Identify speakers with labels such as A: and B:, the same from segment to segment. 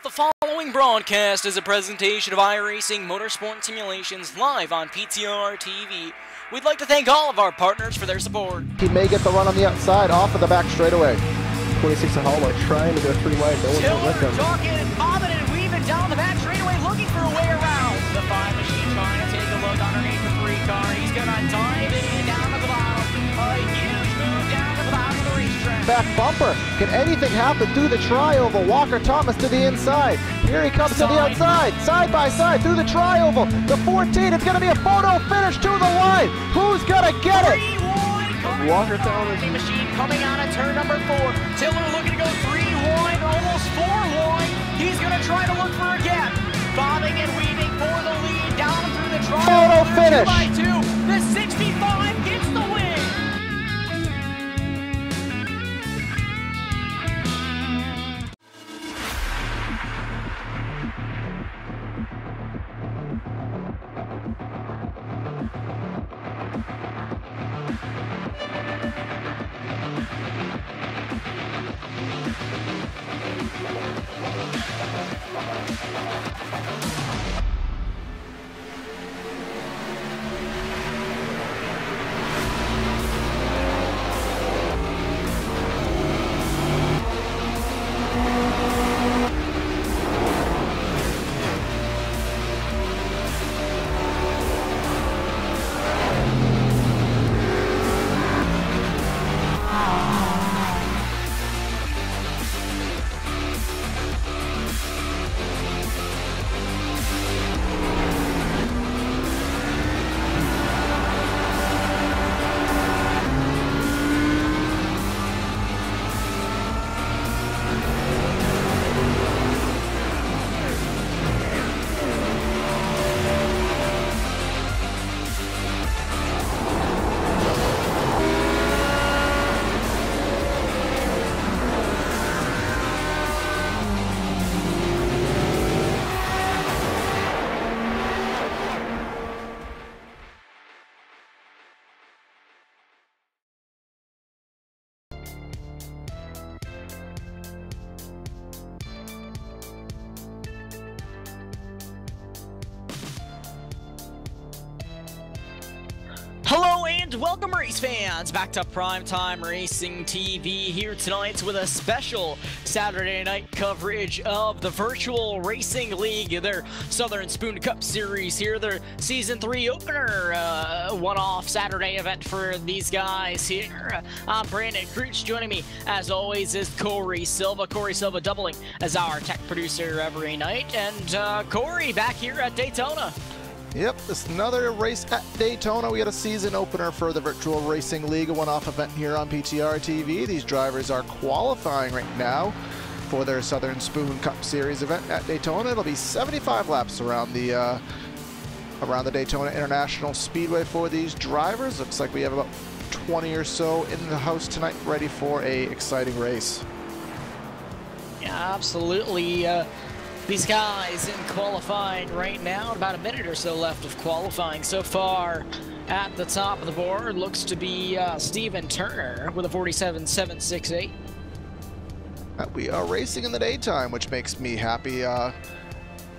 A: The following broadcast is a presentation of iRacing Motorsport Simulations live on PTR TV. We'd like to thank all of our partners for their support.
B: He may get the run on the outside, off of the back straightaway. 26 and Hallmark trying to go 3 wide. No one's going to let them.
A: Talking and bobbing and weaving down the back straightaway, looking for a way around. The 5 machine trying to take a look underneath the 3 car. He's going to dive it in down to the bottom. A huge move down to the bottom of the racetrack.
B: Back bumper. Can anything happen through the tri-oval? Walker Thomas to the inside. Here he comes to the outside. Side by side through the tri-oval. The 14. It's going to be a photo finish to the line. Who's going to get it? Walker Thomas.
A: Machine coming out of turn number 4. Tiller looking to go 3 wide, almost 4 wide. He's going to try to look for a gap. Bobbing and weaving for the lead down through the tri-oval.
B: Photo finish.
A: 2 by 2. The 65 gets the win. Hello and welcome, race fans, back to Primetime Racing TV here tonight with a special Saturday night coverage of the Virtual Racing League, their Southern Spoon Cup Series here, their Season 3 opener, one-off Saturday event for these guys here. I'm Brandon Krutz. Joining me, as always, is Corey Silva. Corey Silva doubling as our tech producer every night, and Corey back here at Daytona.
B: Yep, it's another race at Daytona. We had a season opener for the Virtual Racing League, a one-off event here on PTR TV. These drivers are qualifying right now for their Southern Spoon Cup Series event at Daytona. It'll be 75 laps around the Daytona International Speedway for these drivers. Looks like we have about 20 or so in the house tonight, ready for a exciting race.
A: Yeah, absolutely. These guys in qualifying right now, about a minute or so left of qualifying. So far at the top of the board looks to be Steven Turner with a 47.768.
B: We are racing in the daytime, which makes me happy.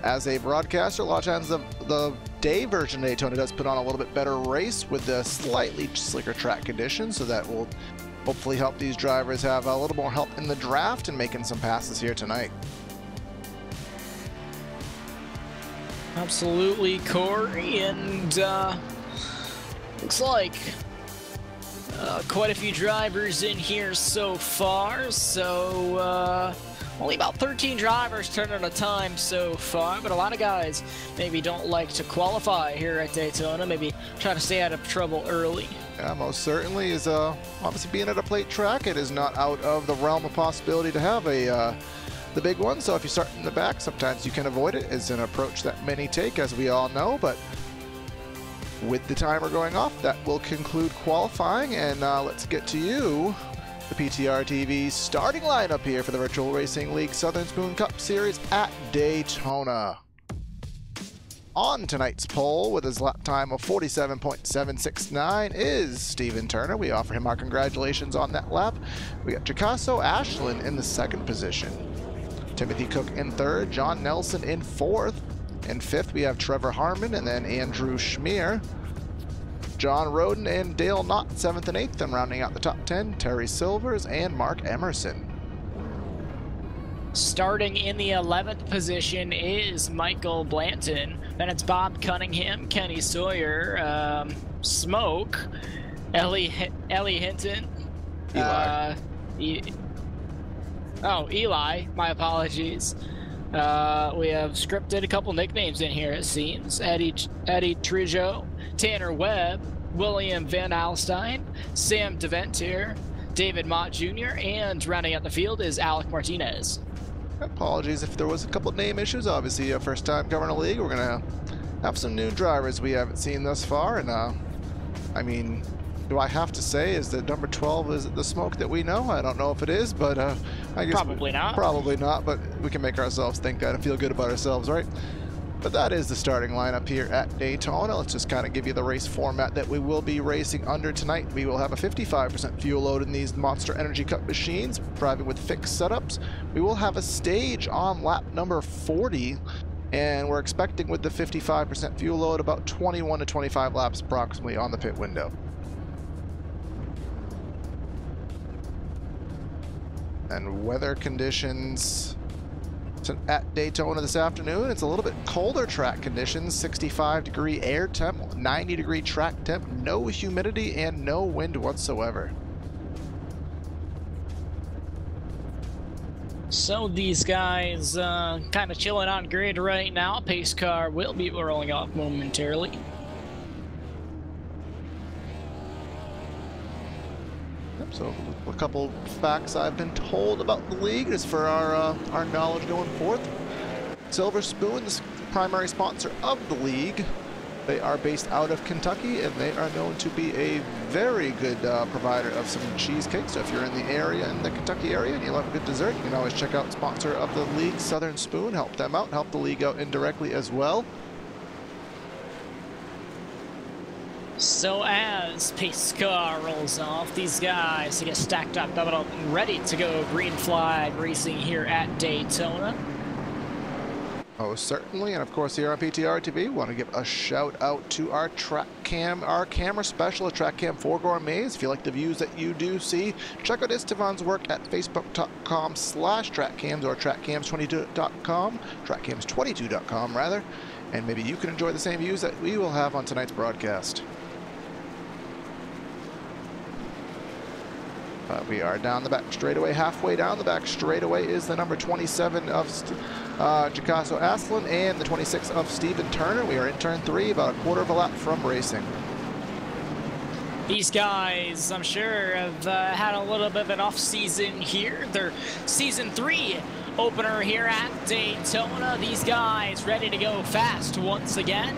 B: As a broadcaster, a lot of times the day version of Daytona does put on a little bit better race with the slightly slicker track conditions, so that will hopefully help these drivers have a little more help in the draft and making some passes here tonight.
A: Absolutely, Corey, and looks like quite a few drivers in here so far, so only about 13 drivers turn at a time so far, but a lot of guys maybe don't like to qualify here at Daytona, maybe try to stay out of trouble early.
B: Yeah, most certainly is obviously being at a plate track, it is not out of the realm of possibility to have the big one, so if you start in the back, sometimes you can avoid it. It's an approach that many take, as we all know, but with the timer going off, that will conclude qualifying, and let's get to you, the PTR TV starting lineup here for the Virtual Racing League Southern Spoon Cup Series at Daytona. On tonight's poll with his lap time of 47.769 is Steven Turner. We offer him our congratulations on that lap. We got Chicasso Ashland in the second position. Timothy Cook in third, John Nelson in fourth. In fifth, we have Trevor Harmon and then Andrew Schmier. John Roden and Dale Knott, 7th and 8th, and rounding out the top 10, Terry Silvers and Mark Emerson.
A: Starting in the 11th position is Michael Blanton. Then it's Bob Cunningham, Kenny Sawyer, Smoke, Ellie Hinton,
B: Eli.
A: Eli, my apologies. We have scripted a couple nicknames in here, it seems. Eddie Trijo, Tanner Webb, William Van Alstyne, Sam DeVentier, David Mott Jr., and rounding out the field is Alec Martinez.
B: Apologies if there was a couple name issues. Obviously, first time covering a league. We're going to have some new drivers we haven't seen thus far. And, I mean, do I have to say, is that number 12 is the Smoke that we know? I don't know if it is, but I guess
A: probably not.
B: Probably not, but we can make ourselves think that and feel good about ourselves, right? But that is the starting lineup here at Daytona. Let's just kind of give you the race format that we will be racing under tonight. We will have a 55% fuel load in these Monster Energy Cup machines, driving with fixed setups. We will have a stage on lap number 40, and we're expecting with the 55% fuel load about 21 to 25 laps approximately on the pit window. And weather conditions at Daytona this afternoon, it's a little bit colder track conditions, 65-degree air temp, 90-degree track temp, no humidity, and no wind whatsoever.
A: So these guys kind of chilling on grid right now. Pace car will be rolling off momentarily.
B: So a couple facts I've been told about the league is for our knowledge going forth. Silver Spoon, the primary sponsor of the league. They are based out of Kentucky, and they are known to be a very good provider of some cheesecake. So if you're in the area, in the Kentucky area, and you love a good dessert, you can always check out sponsor of the league, Southern Spoon. Help them out, help the league out indirectly as well.
A: So as pace car rolls off, these guys get stacked up, doubled up, and ready to go green flag racing here at Daytona.
B: Oh, certainly, and of course here on PTR TV, we want to give a shout out to our camera specialist, Track Cam 4 Gourmets. If you like the views that you do see, check out Istvan's work at facebook.com/trackcams or trackcams22.com, trackcams22.com rather, and maybe you can enjoy the same views that we will have on tonight's broadcast. We are down the back straightaway, halfway down the back straightaway is the number 27 of Jakaso Aslan and the 26 of Stephen Turner. We are in turn 3, about a quarter of a lap from racing.
A: These guys, I'm sure, have had a little bit of an off season here. Their season 3 opener here at Daytona. These guys ready to go fast once again.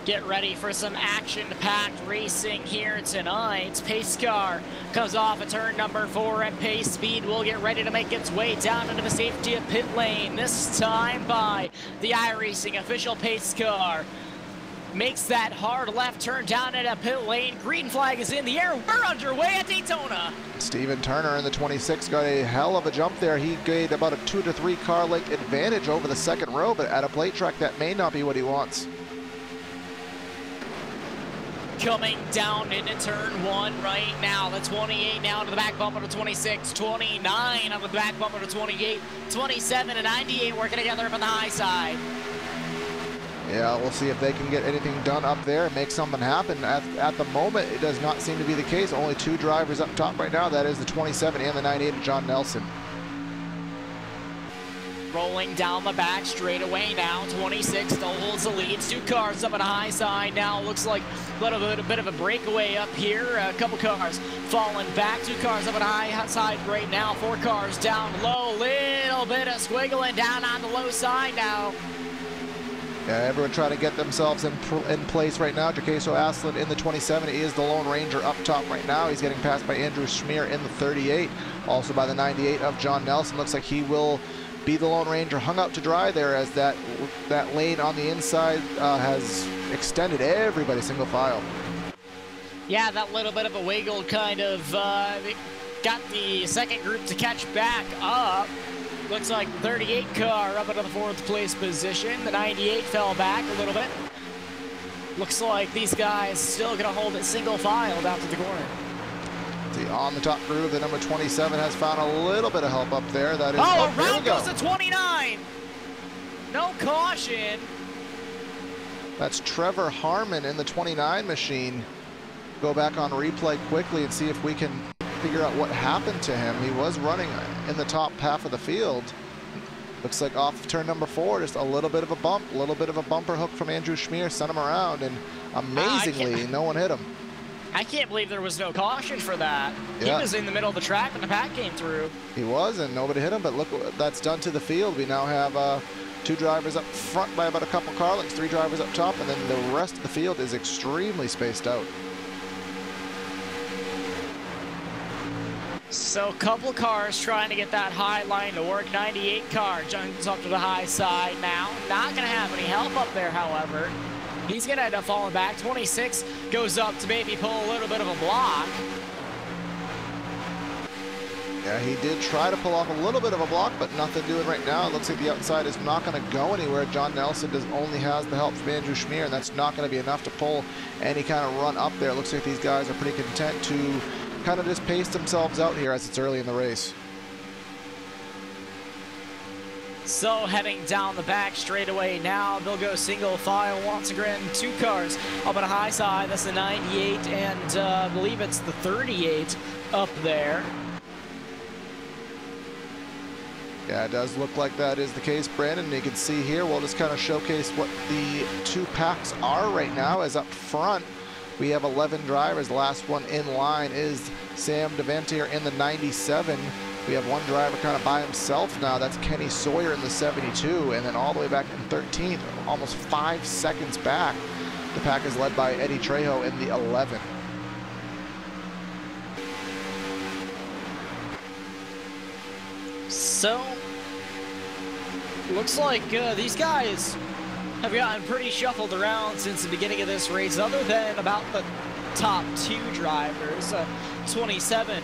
A: Get ready for some action-packed racing here tonight. Pace car comes off at turn number 4 at pace speed. Will get ready to make its way down into the safety of pit lane. This time by the iRacing official pace car. Makes that hard left turn down into pit lane. Green flag is in the air. We're underway at Daytona.
B: Stephen Turner in the 26 got a hell of a jump there. He gained about a 2 to 3 car length advantage over the second row, but at a plate track that may not be what he wants.
A: Coming down into turn 1 right now. The 28 now to the back bumper to 26, 29 on the back bumper to 28, 27 and 98 working together up on the high side.
B: Yeah, we'll see if they can get anything done up there and make something happen. At the moment, it does not seem to be the case. Only 2 drivers up top right now. That is the 27 and the 98 of John Nelson.
A: Rolling down the back straightaway now. 26 still holds the lead. 2 cars up on the high side now. Looks like a bit of a breakaway up here. A couple cars falling back. 2 cars up on the high side right now. 4 cars down low. Little bit of squiggling down on the low side now.
B: Yeah, everyone trying to get themselves in place right now. Jakaso Aslan in the 27 is the Lone Ranger up top right now. He's getting passed by Andrew Schmier in the 38. Also by the 98 of John Nelson. Looks like he will be the Lone Ranger hung out to dry there as that lane on the inside has extended everybody single file.
A: Yeah, that little bit of a wiggle kind of got the second group to catch back up. Looks like the 38 car up into the 4th place position. The 98 fell back a little bit. Looks like these guys still gonna hold it single file down to the corner.
B: See, on the top groove, the number 27 has found a little bit of help up there. That is,
A: oh, around goes the 29. No caution.
B: That's Trevor Harmon in the 29 machine. Go back on replay quickly and see if we can figure out what happened to him. He was running in the top half of the field. Looks like off of turn number 4, just a little bit of a bump, a little bit of a bumper hook from Andrew Schmier, sent him around, and amazingly, no one hit him.
A: I can't believe there was no caution for that. Yeah. He was in the middle of the track when the pack came through.
B: He was, and nobody hit him, but look what that's done to the field. We now have 2 drivers up front by about a couple car lengths, 3 drivers up top, and then the rest of the field is extremely spaced out.
A: So a couple cars trying to get that high line to work. 98 car jumps up to the high side now. Not going to have any help up there, however. He's going to end up falling back. 26 goes up to maybe pull a little bit of a block.
B: Yeah, he did try to pull off a little bit of a block, but nothing doing right now. It looks like the outside is not going to go anywhere. John Nelson only has the help from Andrew Schmier, and that's not going to be enough to pull any kind of run up there. It looks like these guys are pretty content to kind of just pace themselves out here as it's early in the race.
A: So heading down the back straightaway now, they'll go single file once again. 2 cars up on a high side. That's the 98 and I believe it's the 38 up there.
B: Yeah, it does look like that is the case, Brandon. You can see here, we'll just kind of showcase what the 2 packs are right now. As up front, we have 11 drivers. The last one in line is Sam Deventier in the 97. We have 1 driver kind of by himself now. That's Kenny Sawyer in the 72. And then all the way back in 13th, almost 5 seconds back, the pack is led by Eddie Trejo in the 11.
A: So, looks like these guys have gotten pretty shuffled around since the beginning of this race, other than about the top 2 drivers. 27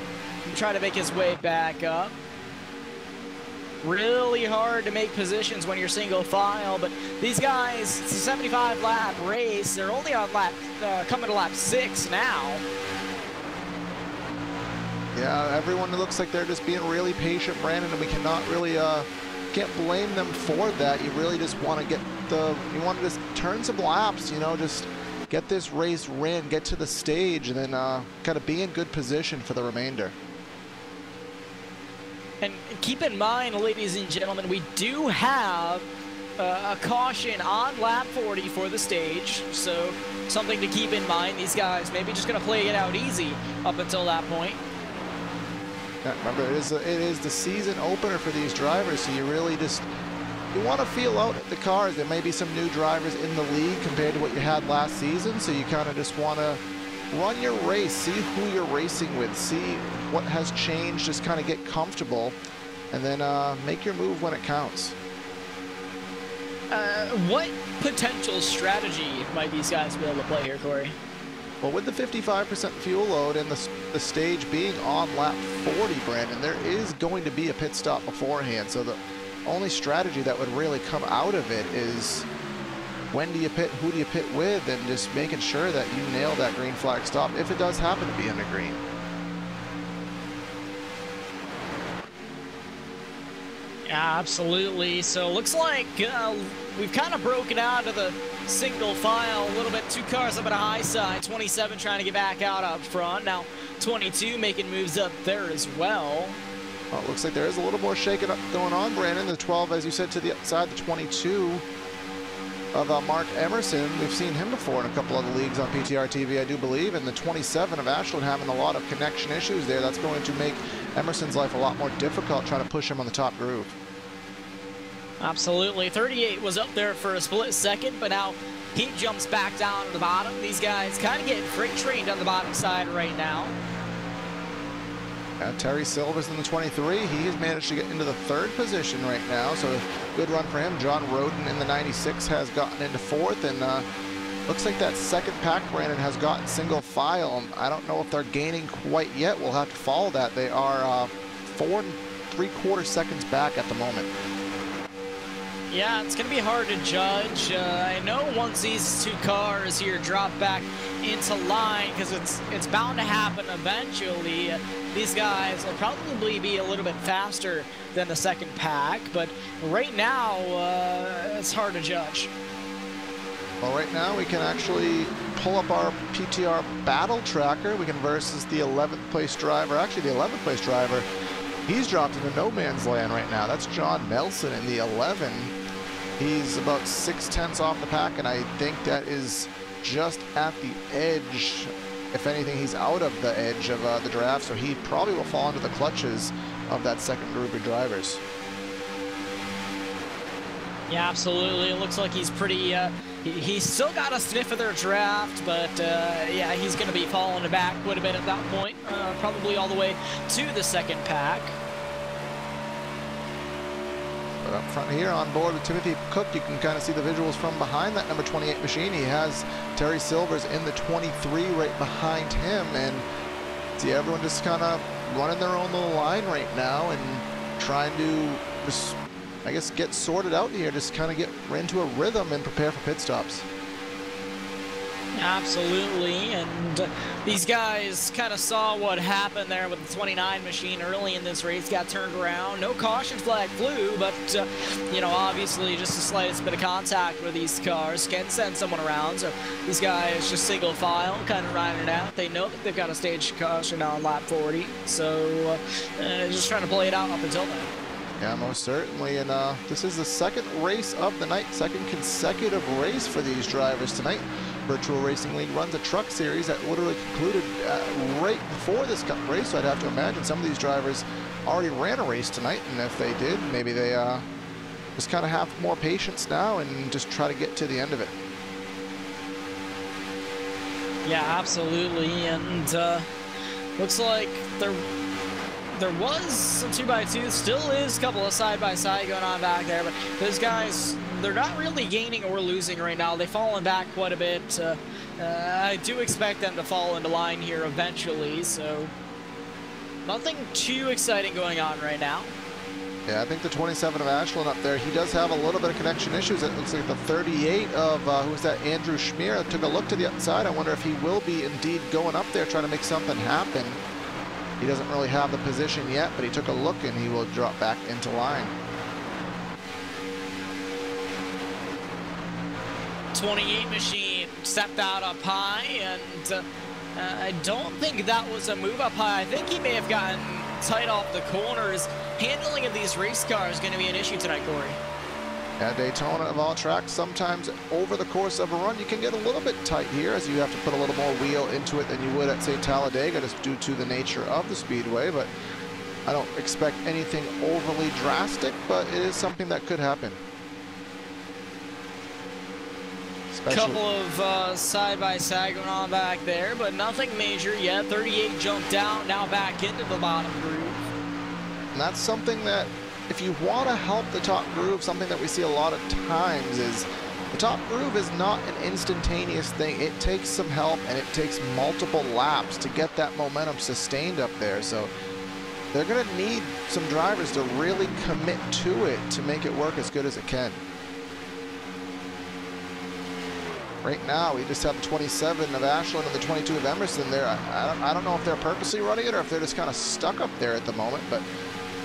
A: trying to make his way back up. Really hard to make positions when you're single file, but these guys, it's a 75 lap race. They're only on coming to lap 6 now.
B: Yeah, everyone looks like they're just being really patient, Brandon, and we cannot really, can't blame them for that. You really just want to you want to just turn some laps, you know, just get this race ran, get to the stage, and then kind of be in good position for the remainder.
A: And keep in mind, ladies and gentlemen, we do have a caution on lap 40 for the stage, so something to keep in mind. These guys maybe just going to play it out easy up until that point.
B: Remember, it is the season opener for these drivers, so you really just, you want to feel out the cars. There may be some new drivers in the league compared to what you had last season, so you kind of just want to run your race, see who you're racing with, see what has changed, just kind of get comfortable, and then make your move when it counts.
A: What potential strategy might these guys be able to play here, Corey?
B: Well, with the 55% fuel load and the stage being on lap 40, Brandon, there is going to be a pit stop beforehand. So the only strategy that would really come out of it is when do you pit, who do you pit with, and just making sure that you nail that green flag stop if it does happen to be in the green.
A: Yeah, absolutely. So looks like we've kind of broken out of the single file a little bit. 2 cars up at a high side. 27 trying to get back out up front. Now 22 making moves up there as well.
B: Well, it looks like there is a little more shaking up going on, Brandon. The 12, as you said, to the outside. The 22 of Mark Emerson. We've seen him before in a couple other leagues on PTR TV, I do believe. And the 27 of Ashland having a lot of connection issues there. That's going to make Emerson's life a lot more difficult, trying to push him on the top groove.
A: Absolutely. 38 was up there for a split second, but now he jumps back down to the bottom. These guys kind of getting freight trained on the bottom side right now.
B: Terry Silvers in the 23. He has managed to get into the 3rd position right now, so good run for him. John Roden in the 96 has gotten into 4th, and looks like that 2nd pack, Brandon, has gotten single file. I don't know if they're gaining quite yet. We'll have to follow that. They are 4 3/4 seconds back at the moment.
A: Yeah, it's going to be hard to judge. I know once these two cars here drop back into line, because it's bound to happen eventually, these guys will probably be a little bit faster than the second pack, but right now, it's hard to judge.
B: Well, right now we can actually pull up our PTR battle tracker. We can versus the 11th place driver, actually the 11th place driver. He's dropped into no man's land right now. That's John Nelson in the 11. He's about 6/10 off the pack, and I think that is just at the edge. If anything, he's out of the edge of the draft, so he probably will fall into the clutches of that second group of drivers.
A: Yeah, absolutely. It looks like he's pretty, he's still got a sniff of their draft, but yeah, he's going to be falling back quite a bit at that point, probably all the way to the second pack.
B: But up front here on board with Timothy Cook, you can kind of see the visuals from behind that number 28 machine. He has Terry Silvers in the 23 right behind him, and see everyone just kind of running their own little line right now and trying to just, I guess, get sorted out here, just kind of get into a rhythm and prepare for pit stops.
A: Absolutely, and these guys kind of saw what happened there with the 29 machine early in this race, got turned around. No caution flag flew, but, you know, obviously just the slightest bit of contact with these cars can send someone around. So these guys just single file, kind of riding it out. They know that they've got a stage caution on lap 40, so just trying to play it out up until then.
B: Yeah, most certainly, and this is the second race of the night, second consecutive race for these drivers tonight. Virtual Racing League runs a truck series that literally concluded right before this cup race, so I'd have to imagine some of these drivers already ran a race tonight, and if they did, maybe they just kind of have more patience now and just try to get to the end of it.
A: Yeah, absolutely, and looks like there was some 2x2, still is a couple of side-by-side going on back there, but those guys, they're not really gaining or losing right now. They've fallen back quite a bit. I do expect them to fall into line here eventually, so nothing too exciting going on right now.
B: Yeah, I think the 27 of Ashland up there, he does have a little bit of connection issues. It looks like the 38 of, who's that, Andrew Schmier, took a look to the outside. I wonder if he will be indeed going up there trying to make something happen. He doesn't really have the position yet, but he took a look and he will drop back into line.
A: 28 machine stepped out up high, and I don't think that was a move up high. I think he may have gotten tight off the corners. Handling of these race cars is going to be an issue tonight, Corey.
B: At Daytona, of all tracks, sometimes over the course of a run, you can get a little bit tight here, as you have to put a little more wheel into it than you would at, say, Talladega, just due to the nature of the speedway. But I don't expect anything overly drastic, but it is something that could happen.
A: Couple of side-by-side going on back there, but nothing major yet. 38 jumped out, now back into the bottom groove.
B: And that's something that, if you want to help the top groove, something that we see a lot of times is the top groove is not an instantaneous thing. It takes some help, and it takes multiple laps to get that momentum sustained up there. So they're going to need some drivers to really commit to it to make it work as good as it can. Right now, we just have the 27 of Ashland and the 22 of Emerson there. I don't know if they're purposely running it or if they're just kind of stuck up there at the moment, but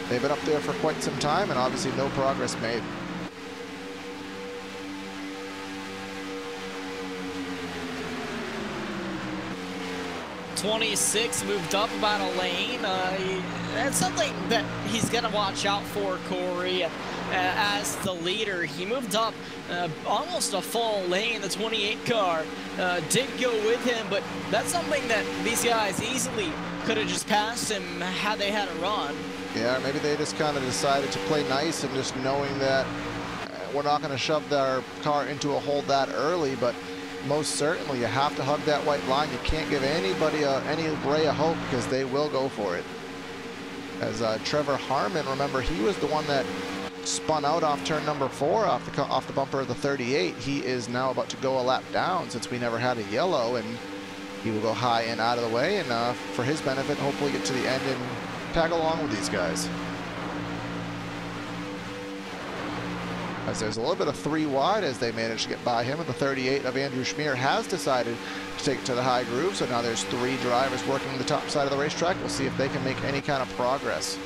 B: they've been up there for quite some time and obviously no progress made.
A: '26 moved up about a lane. That's something that he's going to watch out for, Corey. As the leader, he moved up almost a full lane. The 28 car did go with him, but that's something that these guys easily could have just passed him had they had a run.
B: Yeah, maybe they just kind of decided to play nice and just knowing that we're not going to shove their car into a hole that early, but most certainly you have to hug that white line. You can't give anybody any ray of hope because they will go for it. As Trevor Harmon, remember, he was the one that spun out off turn number 4 off the bumper of the 38. He is now about to go a lap down since we never had a yellow, and he will go high and out of the way, and for his benefit, hopefully get to the end and tag along with these guys. as there's a little bit of 3 wide as they manage to get by him. And the 38 of Andrew Schmier has decided to take it to the high groove. So now there's 3 drivers working the top side of the racetrack. We'll see if they can make any kind of progress.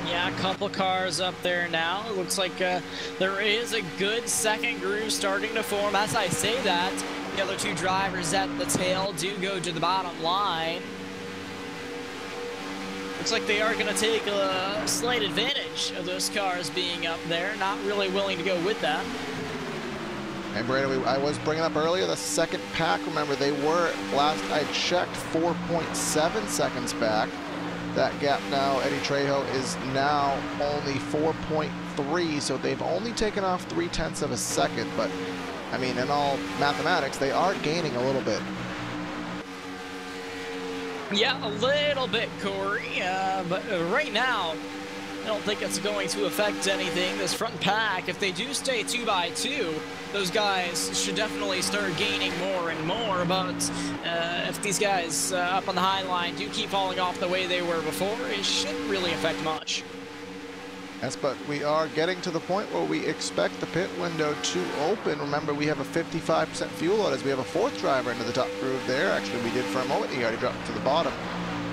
A: Yeah, a couple cars up there now. It looks like there is a good second groove starting to form. As I say that, the other 2 drivers at the tail do go to the bottom line. Looks like they are going to take a slight advantage of those cars being up there, not really willing to go with that.
B: And Brandon, I was bringing up earlier the second pack. Remember, they were, last I checked, 4.7 seconds back. That gap now, Eddie Trejo, is now only 4.3, so they've only taken off 0.3 of a second. But, I mean, in all mathematics, they are gaining a little bit.
A: Yeah, a little bit, Corey, but right now, I don't think it's going to affect anything. This front pack, if they do stay 2x2, those guys should definitely start gaining more and more. But if these guys up on the high line do keep falling off the way they were before, it shouldn't really affect much.
B: Yes, but we are getting to the point where we expect the pit window to open. Remember, we have a 55% fuel load as we have a 4th driver into the top groove there. Actually, we did for a moment. He already dropped to the bottom.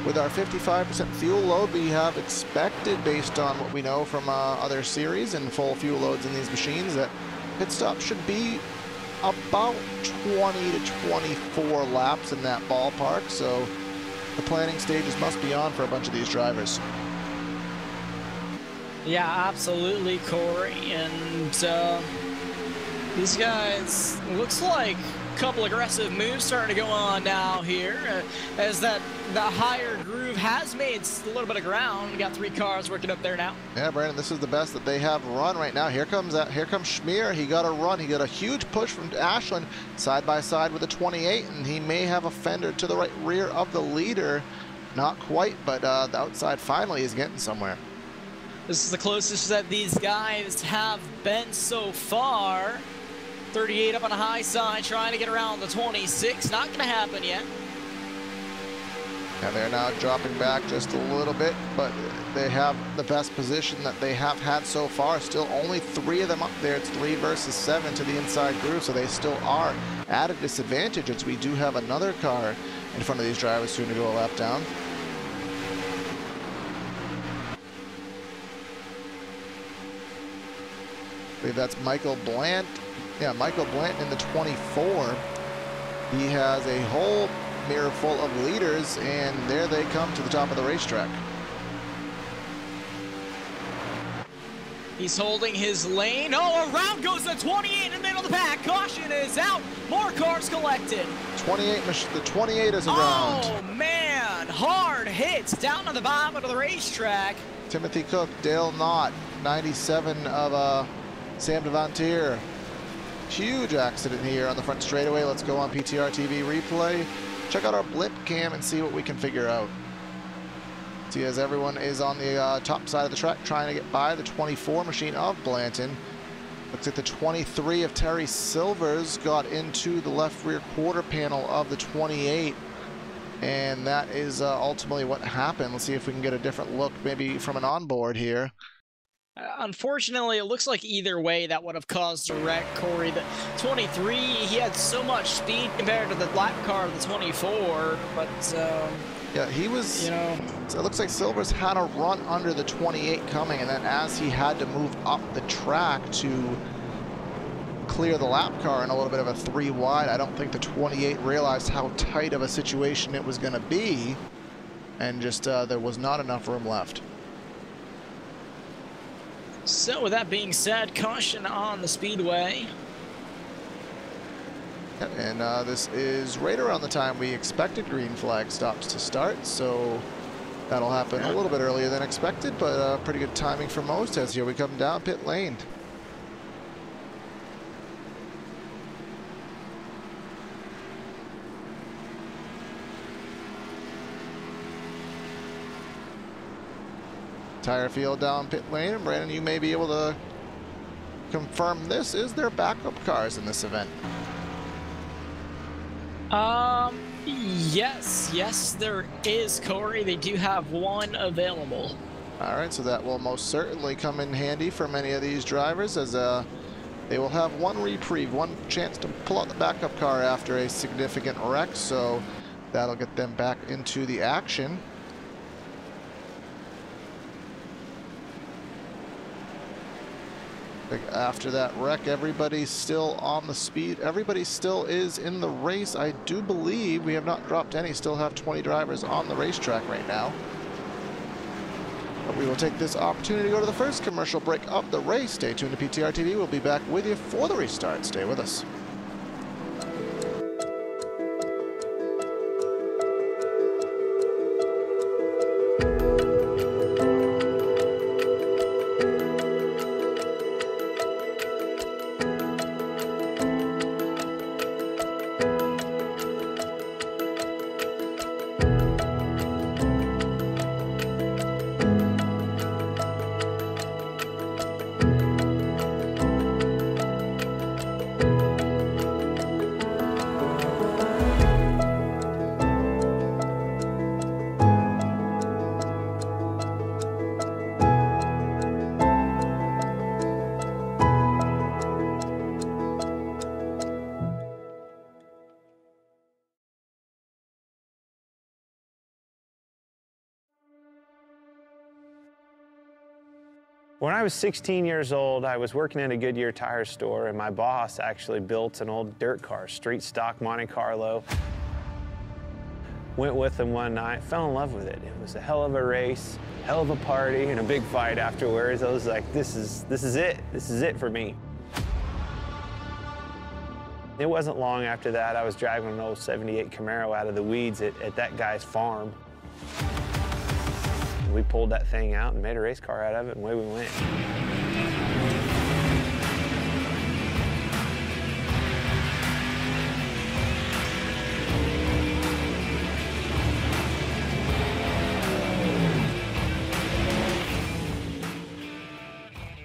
B: With our 55% fuel load, we have expected, based on what we know from other series and full fuel loads in these machines, that pit stop should be about 20 to 24 laps in that ballpark. So the planning stages must be on for a bunch of these drivers.
A: Yeah, absolutely, Corey. And these guys, looks like a couple aggressive moves starting to go on now here, as the higher groove has made a little bit of ground. We got 3 cars working up there now. Yeah,
B: Brandon, this is the best that they have run right now. Here comes Schmier. He got a run. He got a huge push from Ashland side by side with a 28, and he may have a fender to the right rear of the leader. Not quite, but the outside finally is getting somewhere.
A: This is the closest that these guys have been so far. 38 up on the high side, trying to get around the 26. Not going to happen yet.
B: And they're now dropping back just a little bit, but they have the best position that they have had so far. Still only 3 of them up there. It's 3 versus 7 to the inside groove, so they still are at a disadvantage, as we do have another car in front of these drivers soon to go a lap down. I believe that's Michael Blant. Yeah, Michael Blant in the 24. He has a whole mirror full of leaders, and there they come to the top of the racetrack.
A: He's holding his lane. Oh, around goes the 28 in the middle of the pack. Caution is out. More cars collected.
B: The 28 is around.
A: Oh, man. Hard hits down on the bottom of the racetrack.
B: Timothy Cook, Dale Knott, 97 of Sam Devantier. Huge accident here on the front straightaway. Let's go on PTR TV replay. Check out our blip cam and see what we can figure out. See, as everyone is on the top side of the track trying to get by the 24 machine of Blanton. Looks like the 23 of Terry Silvers got into the left rear quarter panel of the 28. And that is ultimately what happened. Let's see if we can get a different look maybe from an onboard here.
A: Unfortunately, it looks like either way that would have caused a wreck, Corey. The 23, he had so much speed compared to the lap car of the 24, but
B: yeah, he was,
A: you know,
B: so it looks like Silvers had a run under the 28 coming, and then as he had to move up the track to clear the lap car in a little bit of a 3 wide, I don't think the 28 realized how tight of a situation it was going to be, and just there was not enough room left.
A: So with that being said, caution on the speedway.
B: Yep, and this is right around the time we expected green flag stops to start, so that'll happen a little bit earlier than expected, but pretty good timing for most as here we come down pit lane. Tire field down pit lane, and Brandon, you may be able to confirm this. Is there backup cars in this event?
A: Yes, there is, Corey. They do have one available.
B: All right, so that will most certainly come in handy for many of these drivers, as they will have one reprieve, one chance to pull out the backup car after a significant wreck, so that'll get them back into the action. After that wreck, everybody's still on the speed. Everybody still is in the race. I do believe we have not dropped any. Still have 20 drivers on the racetrack right now. But we will take this opportunity to go to the first commercial break of the race. Stay tuned to PTR TV. We'll be back with you for the restart. Stay with us.
C: When I was 16 years old, I was working in a Goodyear tire store, and my boss actually built an old dirt car, street stock Monte Carlo. Went with him one night, fell in love with it. It was a hell of a race, hell of a party, and a big fight afterwards. I was like, this is it. This is it for me. It wasn't long after that, I was driving an old 78 Camaro out of the weeds at that guy's farm. We pulled that thing out and made a race car out of it, and away we went.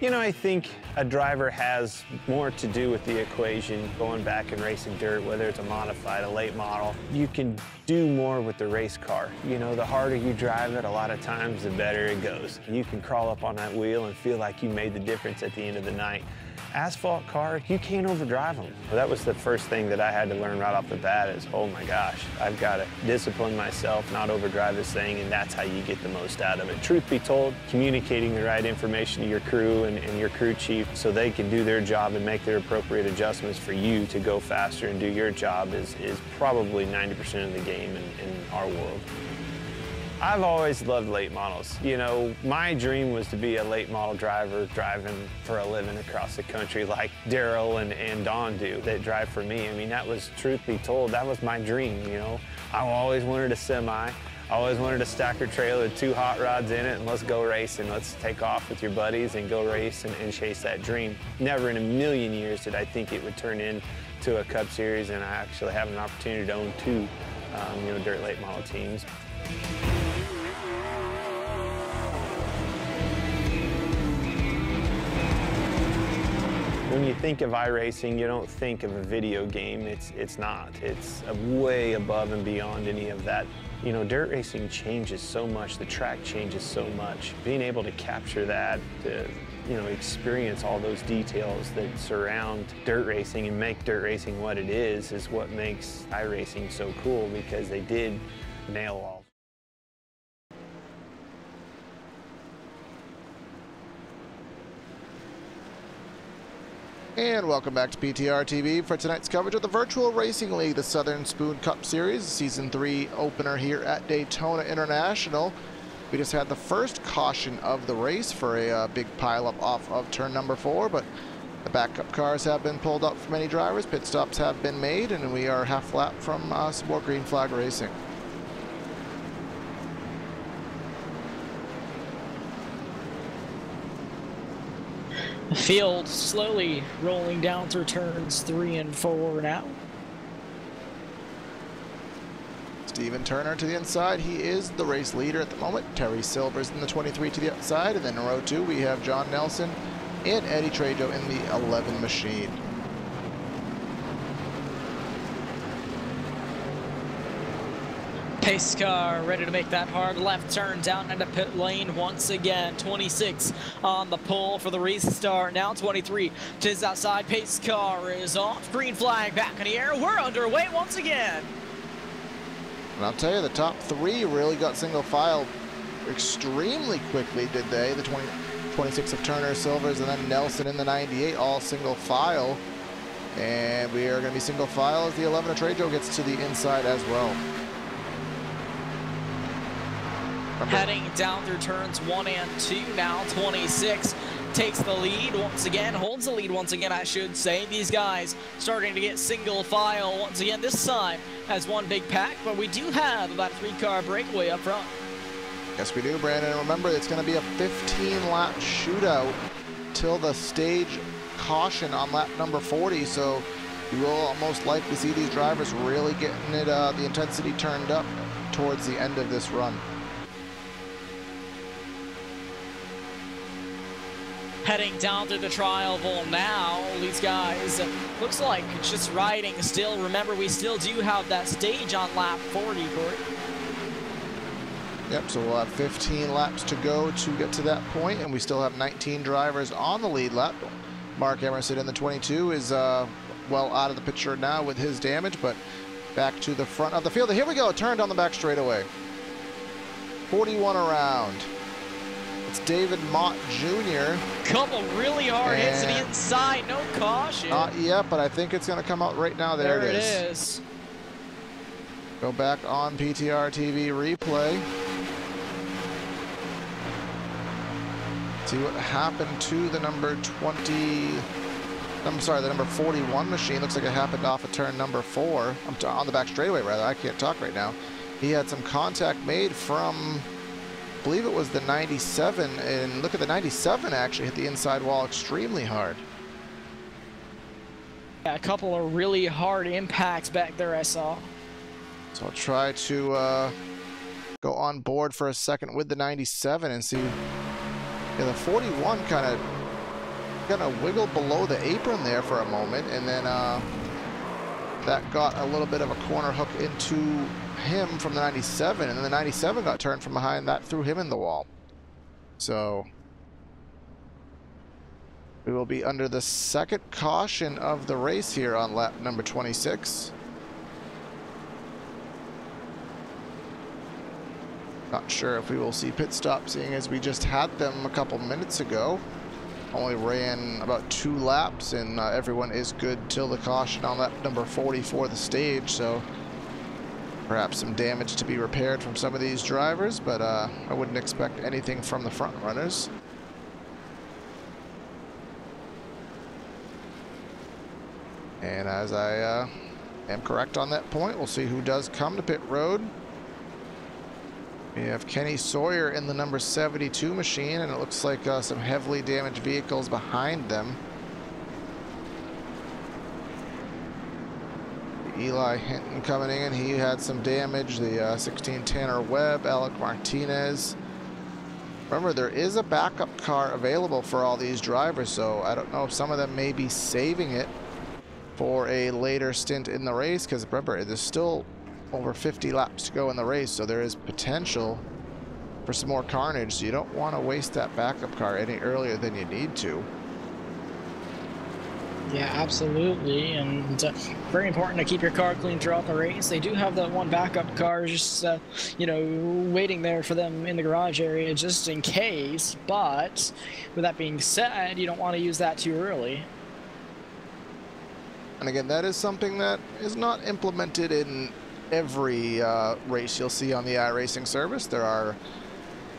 C: You know, I think a driver has more to do with the equation going back and racing dirt, whether it's a modified, a late model. You can do more with the race car. You know, the harder you drive it, a lot of times, the better it goes. You can crawl up on that wheel and feel like you made the difference at the end of the night. Asphalt car, you can't overdrive them. Well, that was the first thing that I had to learn right off the bat is, oh my gosh, I've got to discipline myself, not overdrive this thing, and that's how you get the most out of it. Truth be told, communicating the right information to your crew and your crew chief so they can do their job and make their appropriate adjustments for you to go faster and do your job is probably 90% of the game in our world. I've always loved late models. You know, my dream was to be a late model driver driving for a living across the country like Daryl and Don do that drive for me. I mean, that was, truth be told, that was my dream, you know. I always wanted a semi. I always wanted a stacker trailer with 2 hot rods in it, and let's go racing. Let's take off with your buddies and go race and chase that dream. Never in a million years did I think it would turn into a Cup Series, and I actually have an opportunity to own 2 you know, dirt late model teams. When you think of iRacing, you don't think of a video game. It's not. It's way above and beyond any of that. You know, dirt racing changes so much. The track changes so much. Being able to capture that, to, you know, experience all those details that surround dirt racing and make dirt racing what it is what makes iRacing so cool, because they did nail all.
B: And welcome back to PTR TV for tonight's coverage of the Virtual Racing League, the Southern Spoon Cup Series, Season 3 opener here at Daytona International. We just had the first caution of the race for a big pileup off of turn number 4, but the backup cars have been pulled up for many drivers, pit stops have been made, and we are half lap from some more green flag racing.
A: The field slowly rolling down through turns 3 and 4 now.
B: Steven Turner to the inside. He is the race leader at the moment. Terry Silvers in the 23 to the outside. And then in row 2, we have John Nelson and Eddie Trejo in the 11 machine.
A: Pace car ready to make that hard left turn down into pit lane once again. 26 on the pole for the restart. Now 23 to his outside. Pace car is off. Green flag back in the air. We're underway once again.
B: And I'll tell you, the top three really got single file extremely quickly, did they? The 26 of Turner, Silvers, and then Nelson in the 98, all single file. And we are going to be single file as the 11 of Trejo gets to the inside as well.
A: Heading down through turns 1 and 2, now 26 takes the lead once again, holds the lead once again, I should say. These guys starting to get single file once again. This time has one big pack, but we do have about a 3-car breakaway up front.
B: Yes, we do, Brandon. And remember, it's going to be a 15-lap shootout till the stage caution on lap number 40, so you will most likely see these drivers really getting it, the intensity turned up towards the end of this run.
A: Heading down through the trial bowl now, these guys, looks like it's just riding still. Remember, we still do have that stage on lap 40, Corey.
B: Yep, so we'll have 15 laps to go to get to that point, and we still have 19 drivers on the lead lap. Mark Emerson in the 22 is well out of the picture now with his damage, but back to the front of the field. And here we go, turned on the back straightaway. 41 around. It's David Mott Jr.
A: Couple really hard hits to the inside, no caution.
B: Not yet, but I think it's going to come out right now. There it
A: is.
B: Go back on PTR TV replay. See what happened to the number 20. I'm sorry, the number 41 machine. Looks like it happened off of turn number 4. On the back straightaway, rather. I can't talk right now. He had some contact made from, I believe it was the 97, and look at the 97 actually hit the inside wall extremely hard.
A: Yeah, a couple of really hard impacts back there I saw.
B: So I'll try to go on board for a second with the 97 and see. Yeah, the 41 kind of wiggled below the apron there for a moment, and then that got a little bit of a corner hook into him from the 97, and then the 97 got turned from behind. That threw him in the wall. So we will be under the second caution of the race here on lap number 26. Not sure if we will see pit stop, seeing as we just had them a couple minutes ago. Only ran about 2 laps, and everyone is good till the caution on lap number 40 for the stage. So perhaps some damage to be repaired from some of these drivers, but I wouldn't expect anything from the front runners. And as I am correct on that point, we'll see who does come to pit road. We have Kenny Sawyer in the number 72 machine, and it looks like some heavily damaged vehicles behind them. Eli Hinton coming in, he had some damage. The 16 Tanner Webb, Alec Martinez. Remember, there is a backup car available for all these drivers, so I don't know if some of them may be saving it for a later stint in the race, because remember, there's still over 50 laps to go in the race, so there is potential for some more carnage, so you don't want to waste that backup car any earlier than you need to.
A: Yeah, absolutely, and very important to keep your car clean throughout the race. They do have that one backup car just, you know, waiting there for them in the garage area just in case, but with that being said, you don't want to use that too early.
B: And again, that is something that is not implemented in every race you'll see on the iRacing service. There are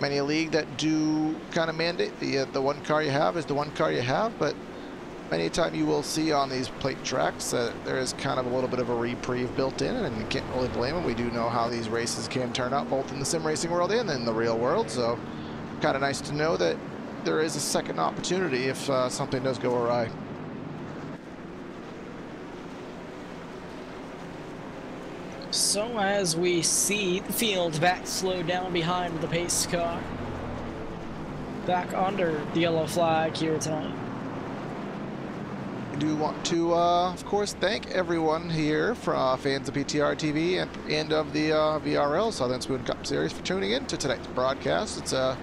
B: many a league that do kind of mandate the one car you have is the one car you have, but many a time you will see on these plate tracks that there is kind of a little bit of a reprieve built in, and you can't really blame them. We do know how these races can turn out both in the sim racing world and in the real world, so kind of nice to know that there is a second opportunity if something does go awry.
A: So as we see the field back slowed down behind the pace car, back under the yellow flag here tonight.
B: do want to, of course, thank everyone here, for fans of PTR TV and of the VRL Southern Spoon Cup Series, for tuning in to tonight's broadcast. It's a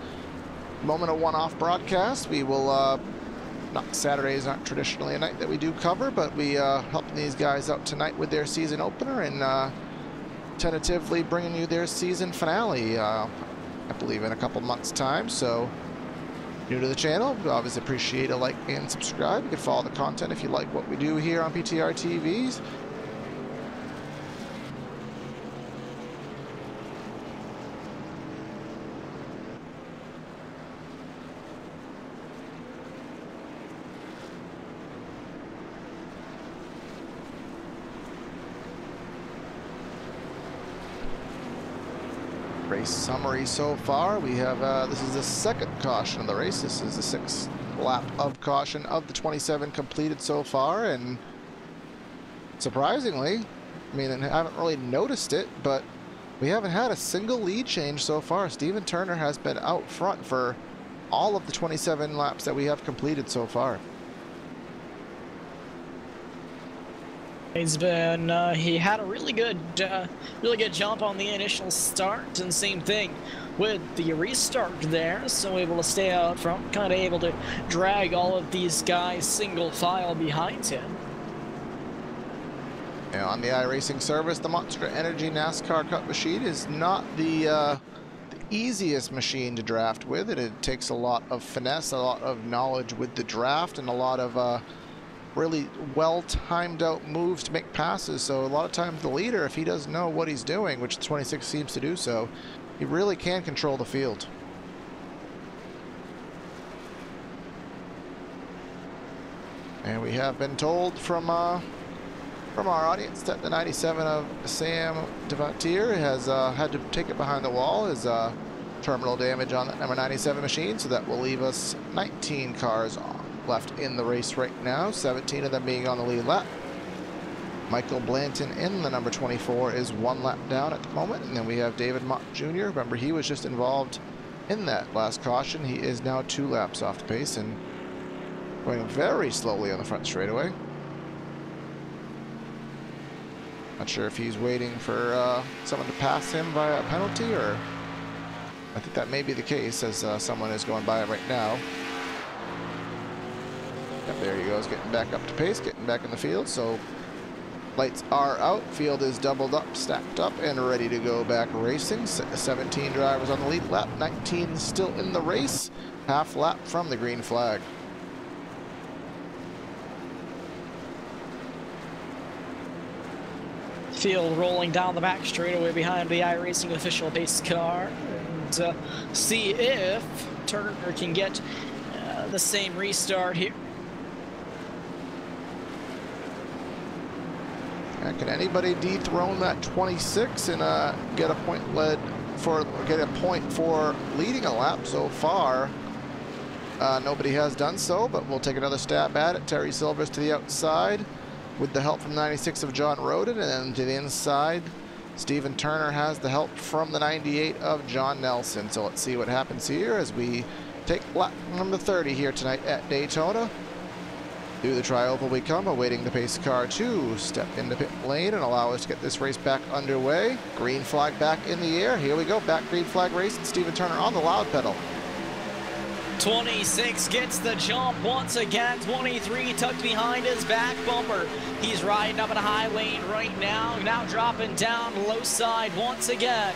B: moment of one-off broadcast. We will, not Saturdays aren't traditionally a night that we do cover, but we helping these guys out tonight with their season opener and tentatively bringing you their season finale, I believe in a couple months' time. So, new to the channel, we obviously appreciate a like and subscribe. You can follow the content if you like what we do here on PTR TVs. Race summary so far. We have, this is the second caution of the race. This is the 6th lap of caution of the 27 completed so far, and surprisingly, I mean, I haven't really noticed it, but we haven't had a single lead change so far. Steven Turner has been out front for all of the 27 laps that we have completed so far.
A: He's been, he had a really good jump on the initial start, and same thing with the restart there, so able to stay out front, kind of able to drag all of these guys single file behind him.
B: And on the iRacing service, the Monster Energy NASCAR Cup machine is not the easiest machine to draft with. It takes a lot of finesse, a lot of knowledge with the draft, and a lot of really well timed out moves to make passes. So a lot of times the leader, if he doesn't know what he's doing, which the 26 seems to do so, he really can control the field. And we have been told from our audience that the 97 of Sam Devontier has had to take it behind the wall. His terminal damage on that number 97 machine, so that will leave us 19 cars left in the race right now, 17 of them being on the lead lap. Michael Blanton in the number 24 is 1 lap down at the moment, and then we have David Mott Jr. Remember, he was just involved in that last caution. He is now 2 laps off the pace and going very slowly on the front straightaway. Not sure if he's waiting for someone to pass him via a penalty, or I think that may be the case, as someone is going by him right now. Yep, there he goes, getting back up to pace, getting back in the field. So lights are out, field is doubled up, stacked up, and ready to go back racing. 17 drivers on the lead lap, 19 still in the race, half lap from the green flag.
A: Field rolling down the back straightaway behind the iRacing official pace car, and see if Turner can get the same restart here.
B: Can anybody dethrone that 26 and get a point for leading a lap so far? Nobody has done so, but we'll take another stab at it. Terry Silvers to the outside with the help from 96 of John Roden, and then to the inside, Steven Turner has the help from the 98 of John Nelson. So let's see what happens here as we take lap number 30 here tonight at Daytona. Through the tri-oval we come, awaiting the pace car to step into pit lane and allow us to get this race back underway. Green flag back in the air. Here we go, back green flag race, and Steven Turner on the loud pedal.
A: 26 gets the jump once again. 23 tucked behind his back bumper. He's riding up in a high lane right now. Now dropping down low side once again.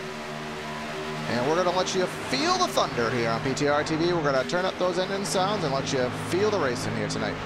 B: And we're going to let you feel the thunder here on PTR TV. We're going to turn up those engine sounds and let you feel the racing here tonight.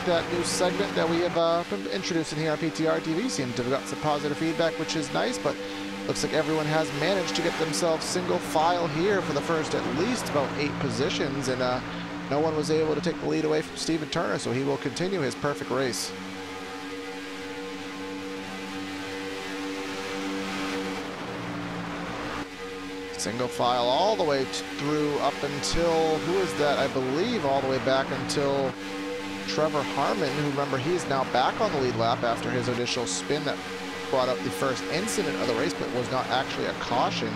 B: like that new segment that we have been introducing here on PTR TV. Seems to have got some positive feedback, which is nice, but looks like everyone has managed to get themselves single file here for the first at least about 8 positions, and no one was able to take the lead away from Steven Turner, so he will continue his perfect race. Single file all the way through up until, who is that? I believe all the way back until Trevor Harmon, who, remember, he's now back on the lead lap after his initial spin that brought up the first incident of the race, but was not actually a caution.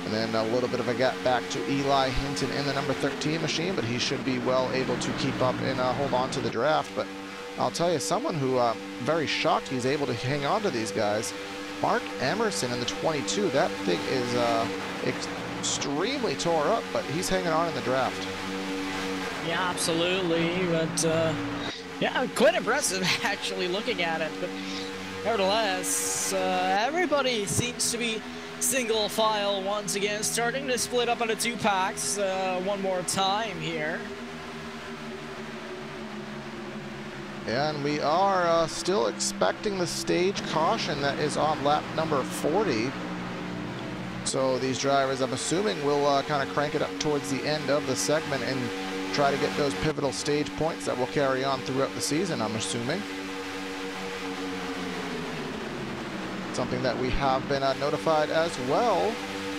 B: And then a little bit of a gap back to Eli Hinton in the number 13 machine, but he should be well able to keep up and hold on to the draft. But I'll tell you, someone who very shocked he's able to hang on to these guys, Mark Emerson in the 22. That thing is extremely tore up, but he's hanging on in the draft.
A: Yeah, absolutely. But yeah, quite impressive actually looking at it. But nevertheless, everybody seems to be single file once again, starting to split up into 2 packs one more time here.
B: And we are still expecting the stage caution that is on lap number 40. So these drivers, I'm assuming, will kind of crank it up towards the end of the segment and try to get those pivotal stage points that will carry on throughout the season, I'm assuming. Something that we have been notified as well.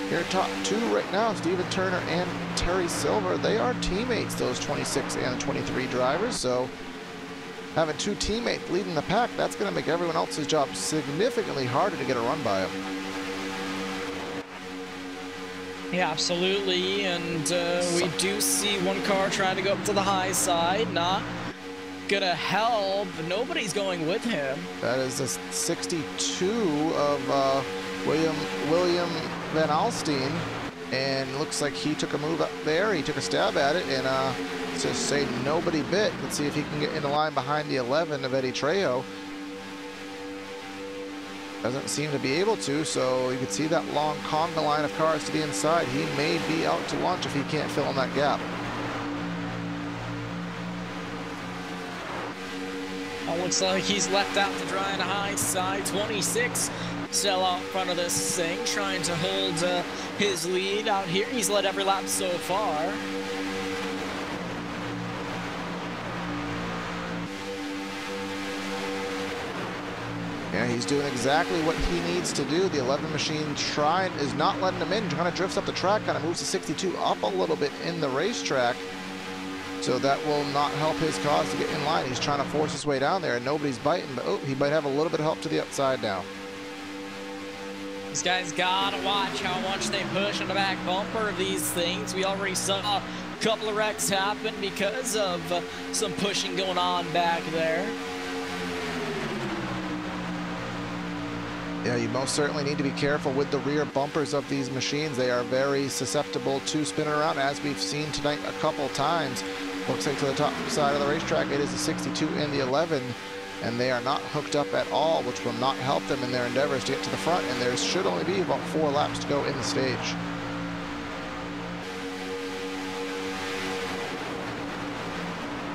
B: Here, top 2 right now, Steven Turner and Terry Silver. They are teammates, those 26 and 23 drivers. So having 2 teammates leading the pack, that's going to make everyone else's job significantly harder to get a run by them.
A: Yeah, absolutely. And we do see one car trying to go up to the high side. Not gonna help. Nobody's going with him. That
B: is the 62 of William Van Alstine, and looks like he took a move up there. He took a stab at it, and let's just say nobody bit. Let's see if he can get in the line behind the 11 of Eddie Trejo. Doesn't seem to be able to, so you can see that long conga line of cars to the inside. He may be out to lunch if he can't fill in that gap.
A: Looks like he's left out to dry on the high side. 26 still out front of this thing, trying to hold his lead out here. He's led every lap so far.
B: Yeah, he's doing exactly what he needs to do. The 11 machine is not letting him in. Kind of drifts up the track, kind of moves the 62 up a little bit in the racetrack. So that will not help his cause to get in line. He's trying to force his way down there, and nobody's biting, but oh, he might have a little bit of help to the outside now.
A: These guys gotta watch how much they push on the back bumper of these things. We already saw a couple of wrecks happen because of some pushing going on back there.
B: Yeah, you most certainly need to be careful with the rear bumpers of these machines. They are very susceptible to spinning around, as we've seen tonight a couple times. Looks like to the top side of the racetrack, it is the 62 and the 11, and they are not hooked up at all, which will not help them in their endeavors to get to the front, and there should only be about 4 laps to go in the stage.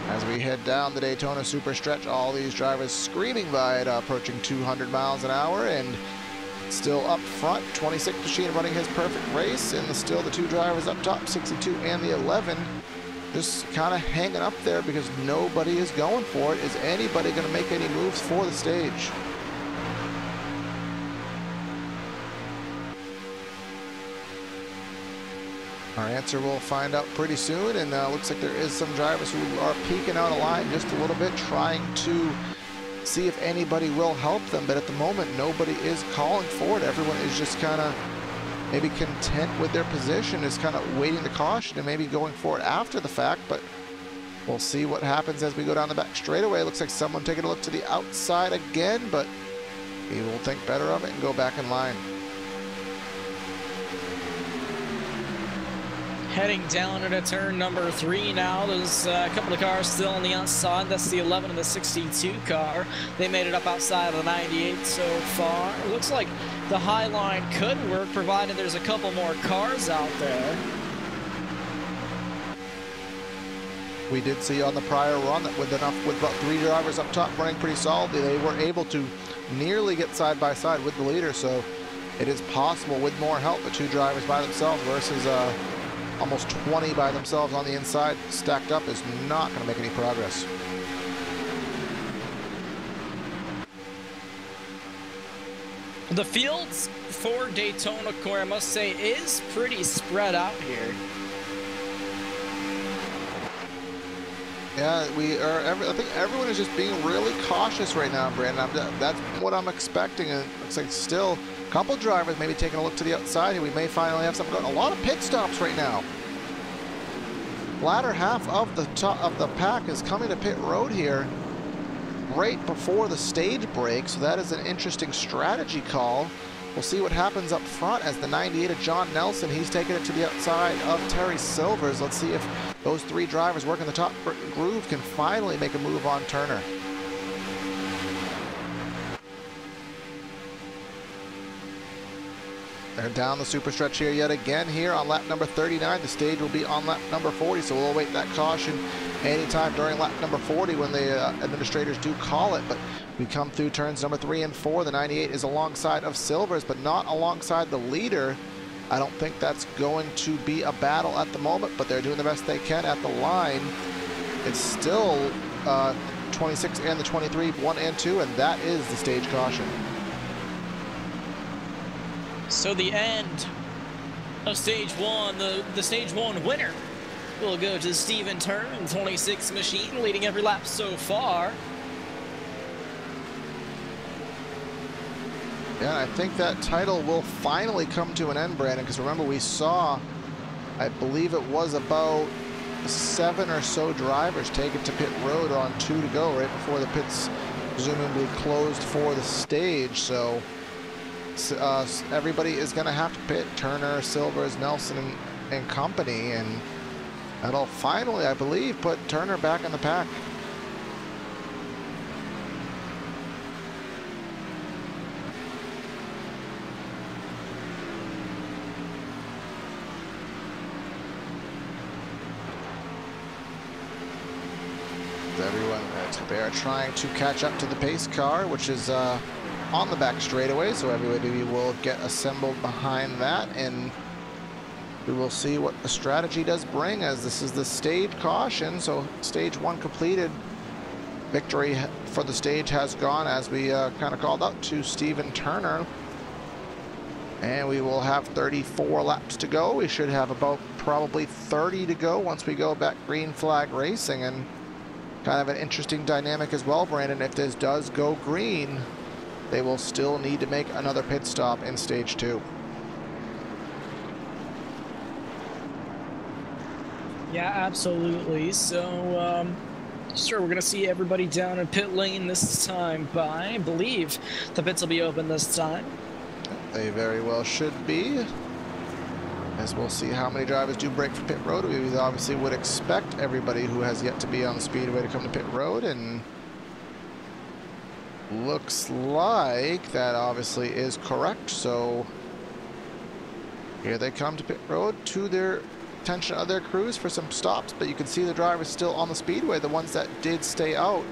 B: As we head down the Daytona Super Stretch, all these drivers screaming by it, approaching 200 miles an hour, and still up front, 26 machine running his perfect race, and still the 2 drivers up top, 62 and the 11, just kind of hanging up there because nobody is going for it. Is anybody going to make any moves for the stage? Our answer we'll find out pretty soon, and looks like there is some drivers who are peeking out of line just a little bit, trying to see if anybody will help them, but at the moment nobody is calling for it. Everyone is just kind of maybe content with their position, is kind of waiting the caution and maybe going for it after the fact, but we'll see what happens as we go down the back straightaway. Looks like someone taking a look to the outside again, but he will think better of it and go back in line.
A: Heading down into turn number 3 now. There's a couple of cars still on the outside. That's the 11 and the 62 car. They made it up outside of the 98 so far. It looks like the high line could work, provided there's a couple more cars out there.
B: We did see on the prior run that with about 3 drivers up top running pretty solidly, they were able to nearly get side by side with the leader. So it is possible with more help, the 2 drivers by themselves versus almost 20 by themselves on the inside stacked up is not going to make any progress.
A: The fields for Daytona, Corey, I must say, is pretty spread out here.
B: Yeah, I think everyone is just being really cautious right now, Brandon. That's what I'm expecting. And it looks like still a couple drivers maybe taking a look to the outside here. We may finally have something going. A lot of pit stops right now. Latter half of the pack is coming to pit road here right before the stage break. So that is an interesting strategy call. We'll see what happens up front as the 98 of John Nelson, he's taking it to the outside of Terry Silvers. Let's see if those 3 drivers working the top groove can finally make a move on Turner. They're down the super stretch here yet again here on lap number 39. The stage will be on lap number 40, so we'll await that caution anytime during lap number 40 when the administrators do call it. But we come through turns number 3 and 4. The 98 is alongside of Silvers, but not alongside the leader. I don't think that's going to be a battle at the moment, but they're doing the best they can at the line. It's still 26 and the 23, 1 and 2, and that is the stage caution.
A: So the end of stage 1, the stage 1 winner will go to Steven Turner in 26 machine, leading every lap so far.
B: Yeah, I think that title will finally come to an end, Brandon, because remember we saw, I believe it was about 7 or so drivers take it to pit road on 2 to go right before the pits presumably closed for the stage. So everybody is going to have to pit. Turner, Silvers, Nelson, and company, and that'll finally, I believe, put Turner back in the pack. Everyone, they are trying to catch up to the pace car, which is on the back straightaway, so everybody will get assembled behind that, and we will see what the strategy does bring, as this is the stage caution. So stage 1 completed. Victory for the stage has gone, as we kind of called out, to Steven Turner, and we will have 34 laps to go. We should have about probably 30 to go once we go back green flag racing, and kind of an interesting dynamic as well, Brandon. If this does go green, they will still need to make another pit stop in stage 2.
A: Yeah, absolutely. So, sure, we're going to see everybody down in pit lane this time by, I believe the pits will be open this time.
B: They very well should be, as we'll see how many drivers do break for pit road. We obviously would expect everybody who has yet to be on the speedway to come to pit road, and looks like that obviously is correct. So here they come to pit road, to their attention of their crews for some stops, but you can see the drivers still on the speedway. The ones that did stay out,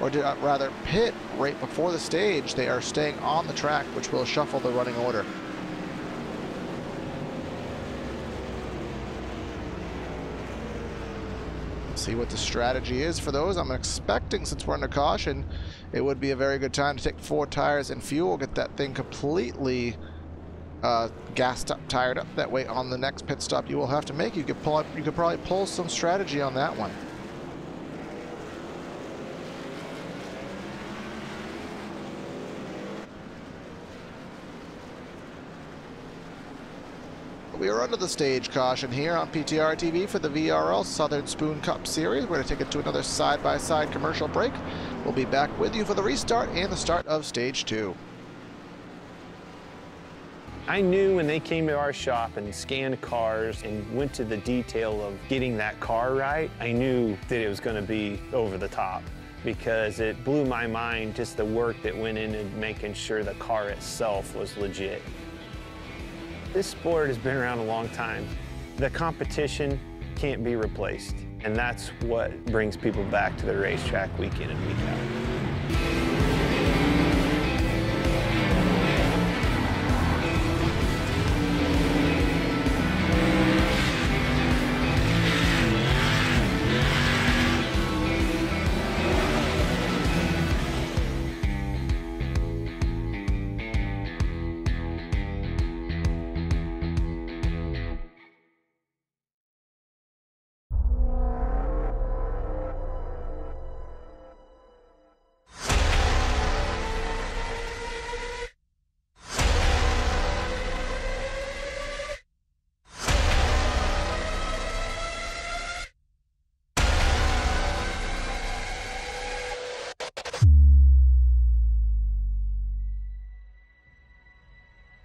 B: or did rather pit right before the stage, they are staying on the track, which will shuffle the running order. See what the strategy is for those. I'm expecting, since we're under caution, it would be a very good time to take 4 tires and fuel, get that thing completely gassed up, tired up. That way on the next pit stop you will have to make, you could probably pull some strategy on that one. We are under the stage caution here on PTR TV for the VRL Southern Spoon Cup Series. We're going to take it to another side-by-side commercial break. We'll be back with you for the restart and the start of stage 2.
C: I knew when they came to our shop and scanned cars and went to the detail of getting that car right, I knew that it was going to be over the top, because it blew my mind just the work that went into making sure the car itself was legit. This sport has been around a long time. The competition can't be replaced. And that's what brings people back to the racetrack week in and week out.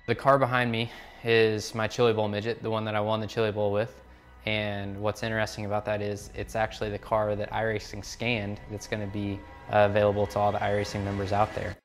D: The car behind me is my Chili Bowl midget, the one that I won the Chili Bowl with. And what's interesting about that is it's actually the car that iRacing scanned that's going to be available to all the iRacing members out there.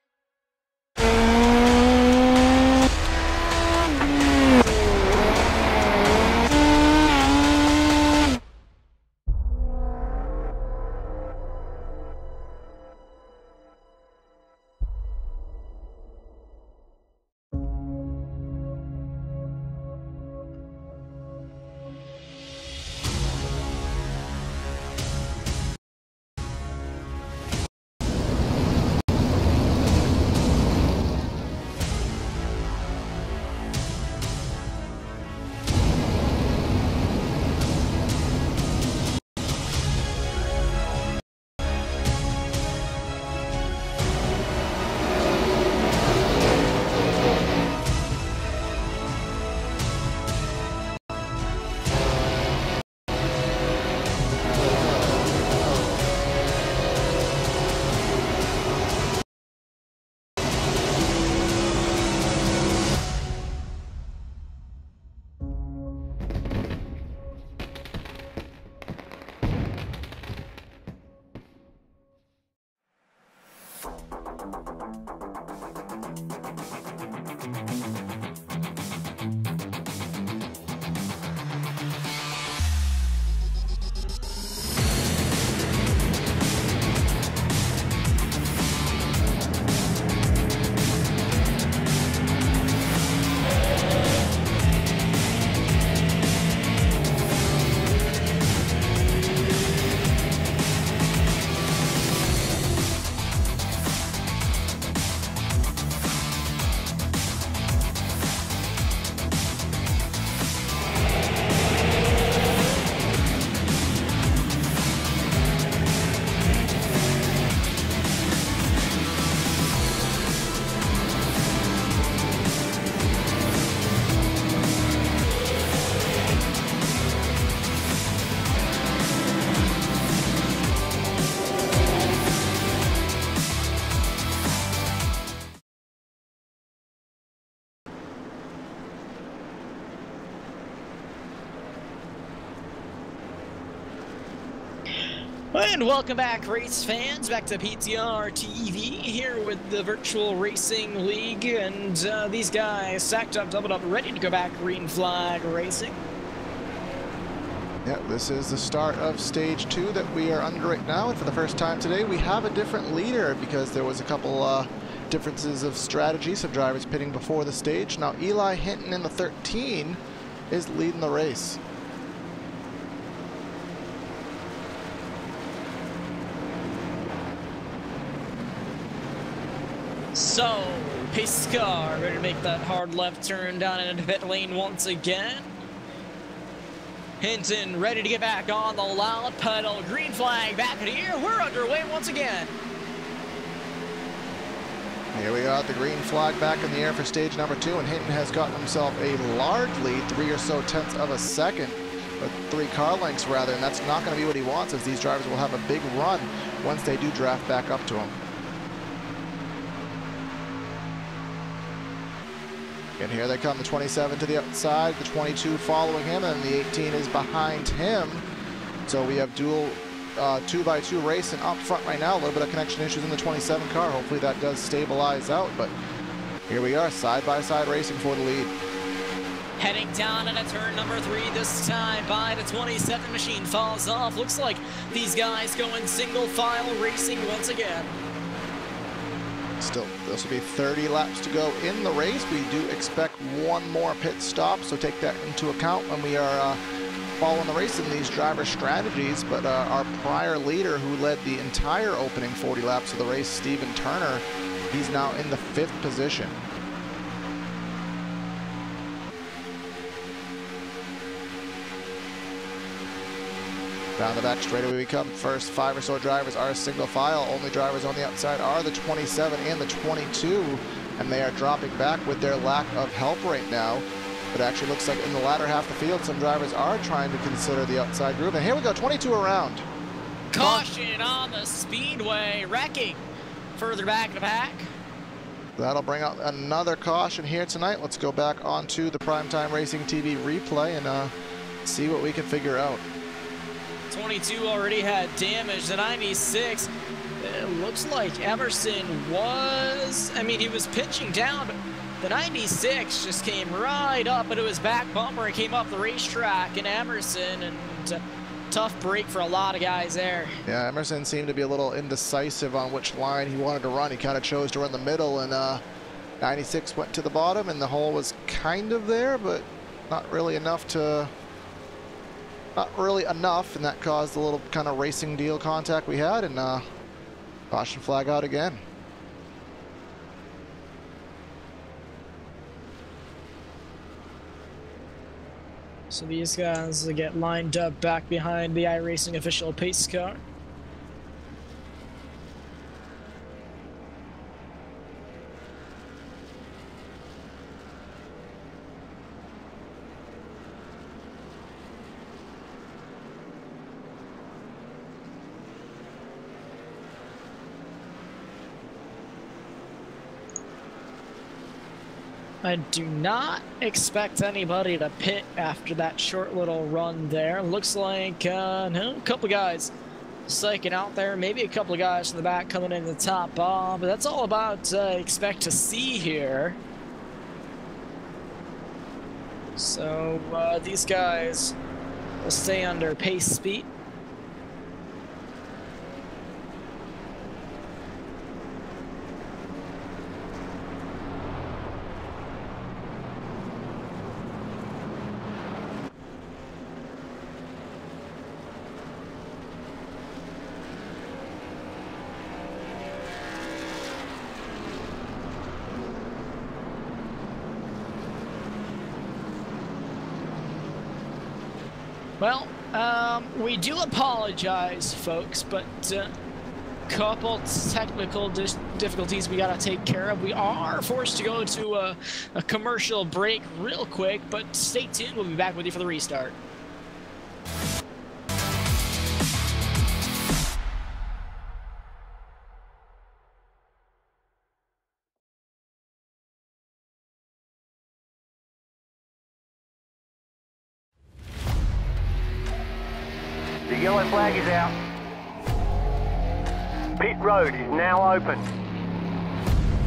A: And welcome back, race fans, back to PTR TV here with the Virtual Racing League, and these guys stacked up, doubled up, ready to go back green flag racing.
B: Yeah, this is the start of stage 2 that we are under right now, and for the first time today we have a different leader because there was a couple differences of strategy, some drivers pitting before the stage. Now Eli Hinton in the 13 is leading the race.
A: So, pace car ready to make that hard left turn down into pit lane once again. Hinton ready to get back on the loud pedal. Green flag back in here. We're underway once again.
B: Here we got the green flag back in the air for stage number 2, and Hinton has gotten himself a large lead, 3 or so tenths of a second, or 3 car lengths rather, and that's not going to be what he wants, as these drivers will have a big run once they do draft back up to him. And here they come, the 27 to the outside, the 22 following him, and the 18 is behind him. So we have dual 2x2 racing up front right now. A little bit of connection issues in the 27 car. Hopefully that does stabilize out, but here we are, side-by-side racing for the lead.
A: Heading down into turn number 3 this time by the 27 machine. Falls off. Looks like these guys going single file racing once again.
B: Still, this will be 30 laps to go in the race. We do expect one more pit stop, so take that into account when we are following the race in these driver strategies. But our prior leader who led the entire opening 40 laps of the race, Steven Turner, he's now in the 5th position. Down the back straightaway we come. First 5 or so drivers are single file. Only drivers on the outside are the 27 and the 22, and they are dropping back with their lack of help right now. But actually looks like in the latter half of the field, some drivers are trying to consider the outside groove. And here we go, 22 around.
A: Caution on the speedway, wrecking further back in the pack.
B: That'll bring out another caution here tonight. Let's go back onto the Primetime Racing TV replay and see what we can figure out.
A: 22 already had damage. The 96, it looks like Emerson was, I mean, he was pitching down, but the 96 just came right up into his back bumper and came up the racetrack, and Emerson, and tough break for a lot of guys there.
B: Yeah, Emerson seemed to be a little indecisive on which line he wanted to run. He kind of chose to run the middle, and 96 went to the bottom, and the hole was kind of there, but not really enough to... and that caused a little kind of racing deal contact we had, and caution flag out again.
A: So these guys get lined up back behind the iRacing official pace car. I do not expect anybody to pit after that short little run there. Looks like no, a couple guys psyching out there. Maybe a couple of guys in the back coming in the top bomb. But that's all about expect to see here. So these guys will stay under pace speed. Well, we do apologize, folks, but couple technical difficulties we gotta take care of. We are forced to go to a commercial break real quick, but stay tuned. We'll be back with you for the restart.
E: The yellow flag is out. Pit road is now open.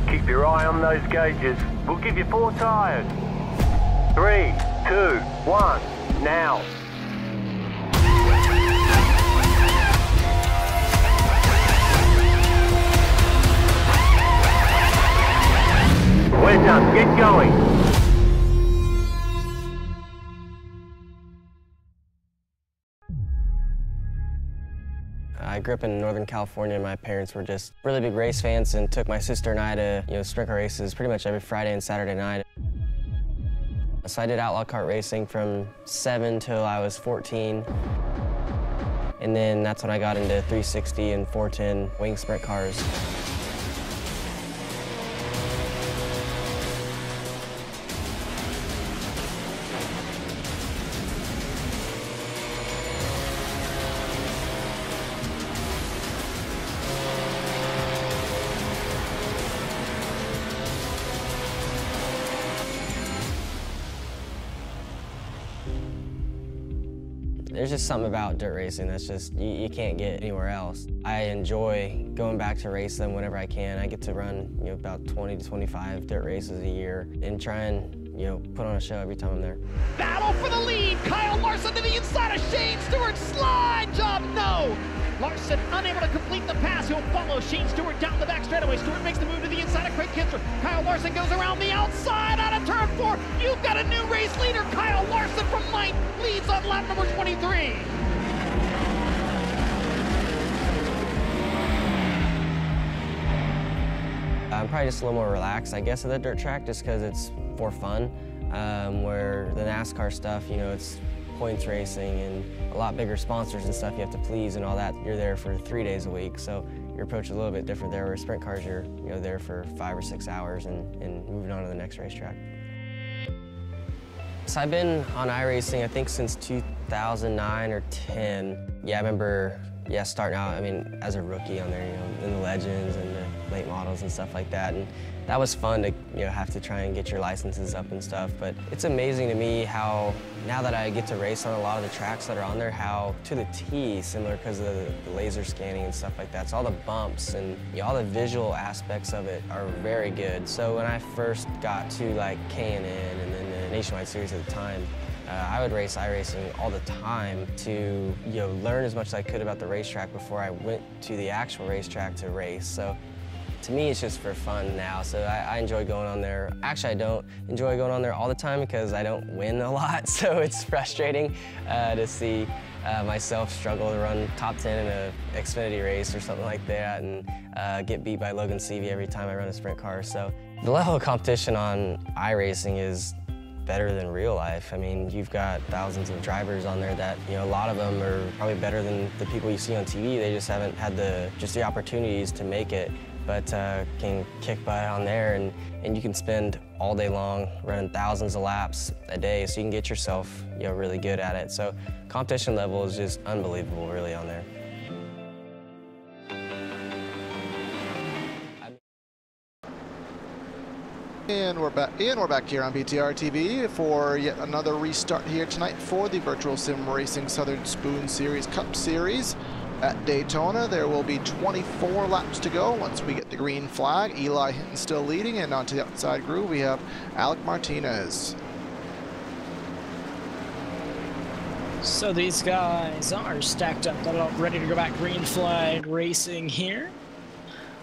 E: Keep your eye on those gauges. We'll give you 4 tyres. 3, 2, 1, now. We're done. Get going.
F: I grew up in Northern California. My parents were just really big race fans and took my sister and I to, sprint car races pretty much every Friday and Saturday night. So I did outlaw kart racing from 7 till I was 14. And then that's when I got into 360 and 410 wing sprint cars. There's just something about dirt racing that's just, you can't get anywhere else. I enjoy going back to race them whenever I can. I get to run about 20 to 25 dirt races a year and try and you know, put on a show every time I'm there.
G: Battle for the lead. Kyle Larson to the inside of Shane Stewart. Slide job, no. Larson unable to complete the pass. He'll follow Shane Stewart down the back straightaway. Stewart makes the move to the inside of Craig Kinser. Kyle Larson goes around the outside out of turn 4. You've got a new race leader. Kyle Larson from 9th leads on lap number 23.
F: I'm probably just a little more relaxed, I guess, at the dirt track just because it's for fun, where the NASCAR stuff, you know, it's points racing and a lot bigger sponsors and stuff you have to please and all that. You're there for 3 days a week, so your approach is a little bit different there, where sprint cars, you're there for 5 or 6 hours and moving on to the next racetrack. So I've been on iRacing, I think, since 2009 or 10. Yeah, I remember, starting out, I mean, as a rookie on there, you know, in the Legends and the late models and stuff like that. And that was fun to, you know, have to try and get your licenses up and stuff. But it's amazing to me how, now that I get to race on a lot of the tracks that are on there, how to the T, similar because of the laser scanning and stuff like that. So all the bumps and, you know, all the visual aspects of it are very good. So when I first got to like K&N and then the Nationwide Series at the time, I would race iRacing all the time to, you know, learn as much as I could about the racetrack before I went to the actual racetrack to race. So to me, it's just for fun now. So I enjoy going on there. Actually, I don't enjoy going on there all the time because I don't win a lot. So it's frustrating to see myself struggle to run top 10 in an Xfinity race or something like that and get beat by Logan Seavey every time I run a sprint car. So the level of competition on iRacing is better than real life. I mean, you've got thousands of drivers on there that, you know, a lot of them are probably better than the people you see on TV. They just haven't had the opportunities to make it, but can kick butt on there, and you can spend all day long running thousands of laps a day, so you can get yourself, you know, really good at it. So competition level is just unbelievable, really, on there.
B: And we're back here on BTR TV for yet another restart here tonight for the Virtual Sim Racing Southern Spoon Series Cup Series at Daytona. There will be 24 laps to go once we get the green flag. Eli Hinton still leading, and onto the outside groove we have Alec Martinez.
A: So these guys are stacked up, ready to go back green flag racing here.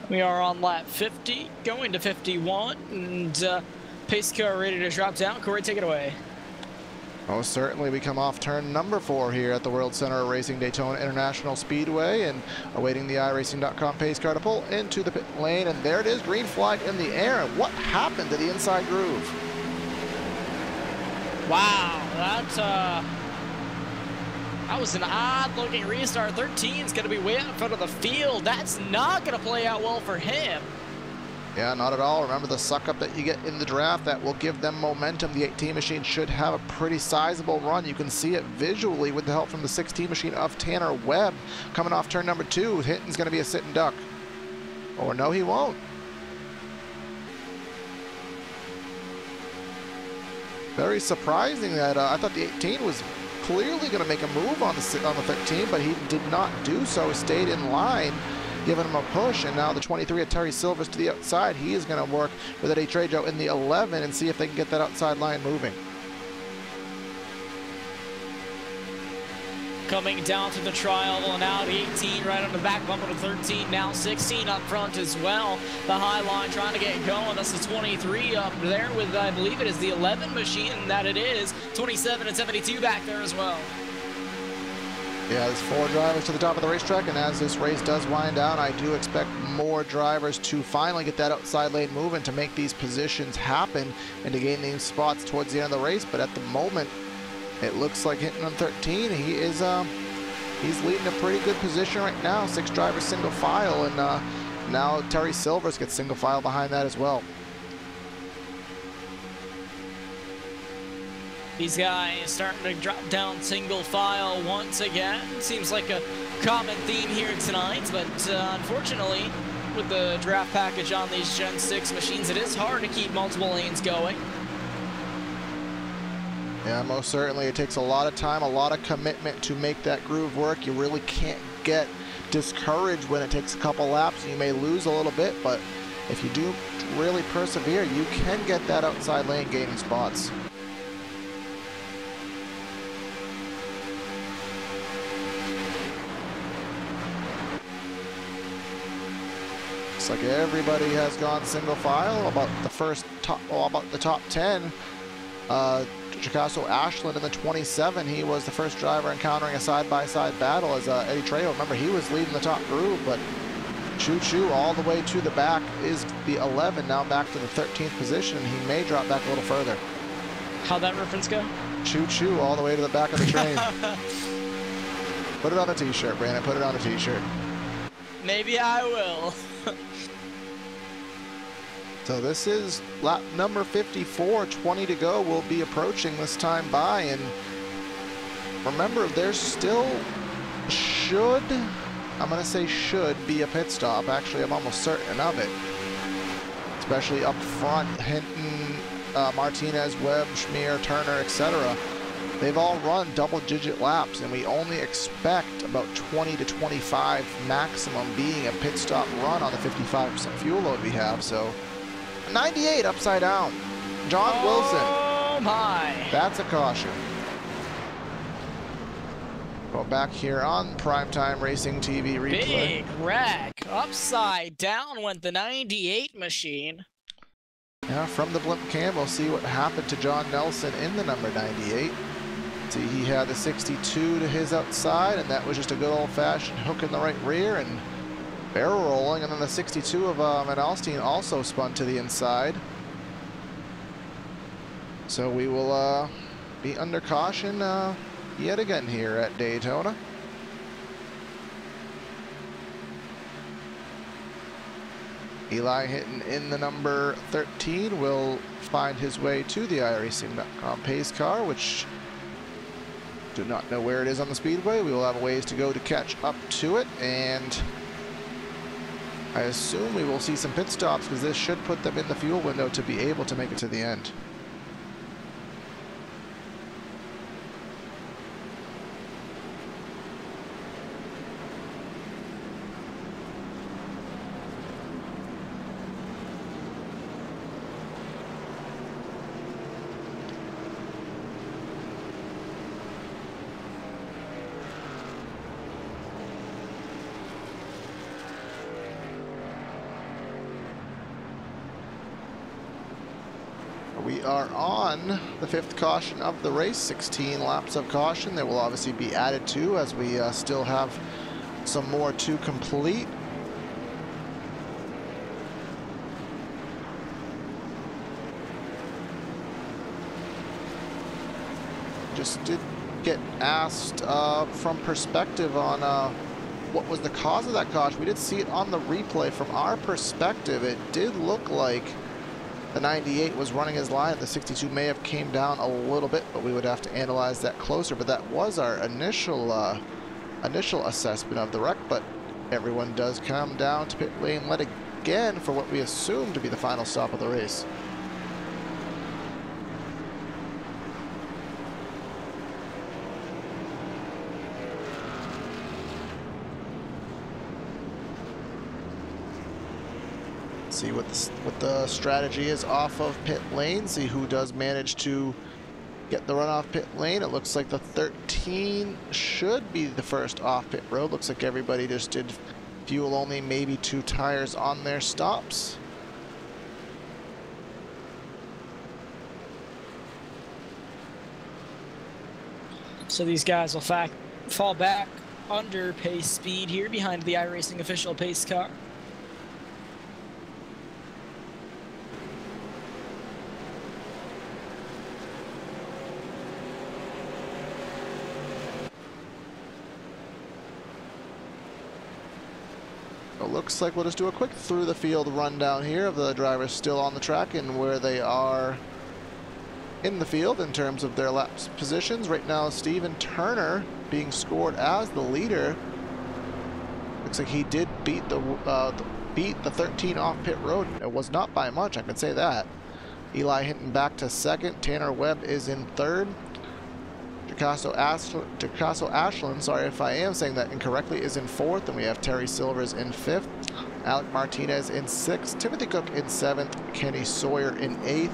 A: We are on lap 50, going to 51, and pace car ready to drop down. Corey, take it away.
B: Most certainly, we come off turn number 4 here at the World Center of Racing Daytona International Speedway, and awaiting the iRacing.com pace car to pull into the pit lane, and there it is, green flag in the air. And what happened to the inside groove?
A: Wow, that was an odd-looking restart. 13 is going to be way out in front of the field. That's not going to play out well for him.
B: Yeah, not at all. Remember the suck-up that you get in the draft, that will give them momentum. The 18 machine should have a pretty sizable run. You can see it visually with the help from the 16 machine of Tanner Webb. Coming off turn number 2, Hinton's going to be a sit and duck. Or no, he won't. Very surprising that I thought the 18 was clearly going to make a move on the 13, but he did not do so. Stayed in line, giving him a push, and now the 23 at Terry Silvers to the outside. He is going to work with Eddie Trejo in the 11 and see if they can get that outside line moving.
A: Coming down to the trial, and out 18 right on the back bumper to 13, now 16 up front as well. The high line trying to get going. That's the 23 up there with, I believe it is the 11 machine that it is. 27 and 72 back there as well.
B: Yeah, there's 4 drivers to the top of the racetrack, and as this race does wind down, I do expect more drivers to finally get that outside lane moving to make these positions happen and to gain these spots towards the end of the race. But at the moment, it looks like Hinton on 13. He is he's leading a pretty good position right now. 6 drivers single file, and now Terry Silvers gets single file behind that as well.
A: These guys starting to drop down single file once again. Seems like a common theme here tonight, but unfortunately, with the draft package on these Gen 6 machines, it is hard to keep multiple lanes going.
B: Yeah, most certainly. It takes a lot of time, a lot of commitment to make that groove work. You really can't get discouraged when it takes a couple laps. You may lose a little bit, but if you do really persevere, you can get that outside lane gaining spots. Looks like everybody has gone single file. About the top 10. Chicasso Ashland in the 27. He was the first driver encountering a side-by-side battle as Eddie Trejo. Remember, he was leading the top group, but Choo Choo all the way to the back is the 11, now back to the 13th position. He may drop back a little further.
A: How'd that reference go?
B: Choo Choo all the way to the back of the train. Put it on a t-shirt, Brandon. Put it on a t-shirt.
A: Maybe I will.
B: So this is lap number 54, 20 to go. We'll be approaching this time by, and remember, there's still should be a pit stop. Actually, I'm almost certain of it. Especially up front, Hinton, Martinez, Webb, Schmier, Turner, etc. They've all run double-digit laps, and we only expect about 20 to 25 maximum being a pit stop run on the 55% fuel load we have. So 98 upside down. John Wilson.
A: Oh my.
B: That's a caution. Go back here on Primetime Racing TV replay.
A: Big wreck. Upside down went the 98 machine.
B: Yeah, from the blimp cam, we'll see what happened to John Nelson in the number 98. See, he had the 62 to his outside, and that was just a good old-fashioned hook in the right rear and barrel rolling, and then the 62 of Van Alstyne also spun to the inside. So we will be under caution yet again here at Daytona. Eli Hinton in the number 13 will find his way to the iRacing.com pace car, which do not know where it is on the speedway. We will have a ways to go to catch up to it, and I assume we will see some pit stops because this should put them in the fuel window to be able to make it to the end. We are on the 5th caution of the race, 16 laps of caution. There will obviously be added to as we still have some more to complete. Just did get asked from perspective on what was the cause of that caution. We did see it on the replay. From our perspective, it did look like the 98 was running his line. The 62 may have came down a little bit, but we would have to analyze that closer. But that was our initial assessment of the wreck. But everyone does come down to pit lane led again for what we assume to be the final stop of the race. See what the strategy is off of pit lane. See who does manage to get the run off pit lane. It looks like the 13 should be the first off pit road. Looks like everybody just did fuel only, maybe 2 tires on their stops.
A: So these guys will fall back under pace speed here behind the iRacing official pace car.
B: Looks like we'll just do a quick through the field rundown here of the drivers still on the track and where they are in the field in terms of their lap positions. Right now, Steven Turner being scored as the leader. Looks like he did beat the 13 off pit road. It was not by much, I can say that. Eli Hinton back to 2nd. Tanner Webb is in 3rd. Chicasso Ashland, sorry if I am saying that incorrectly, is in 4th, and we have Terry Silvers in 5th. Alec Martinez in 6th, Timothy Cook in 7th, Kenny Sawyer in 8th,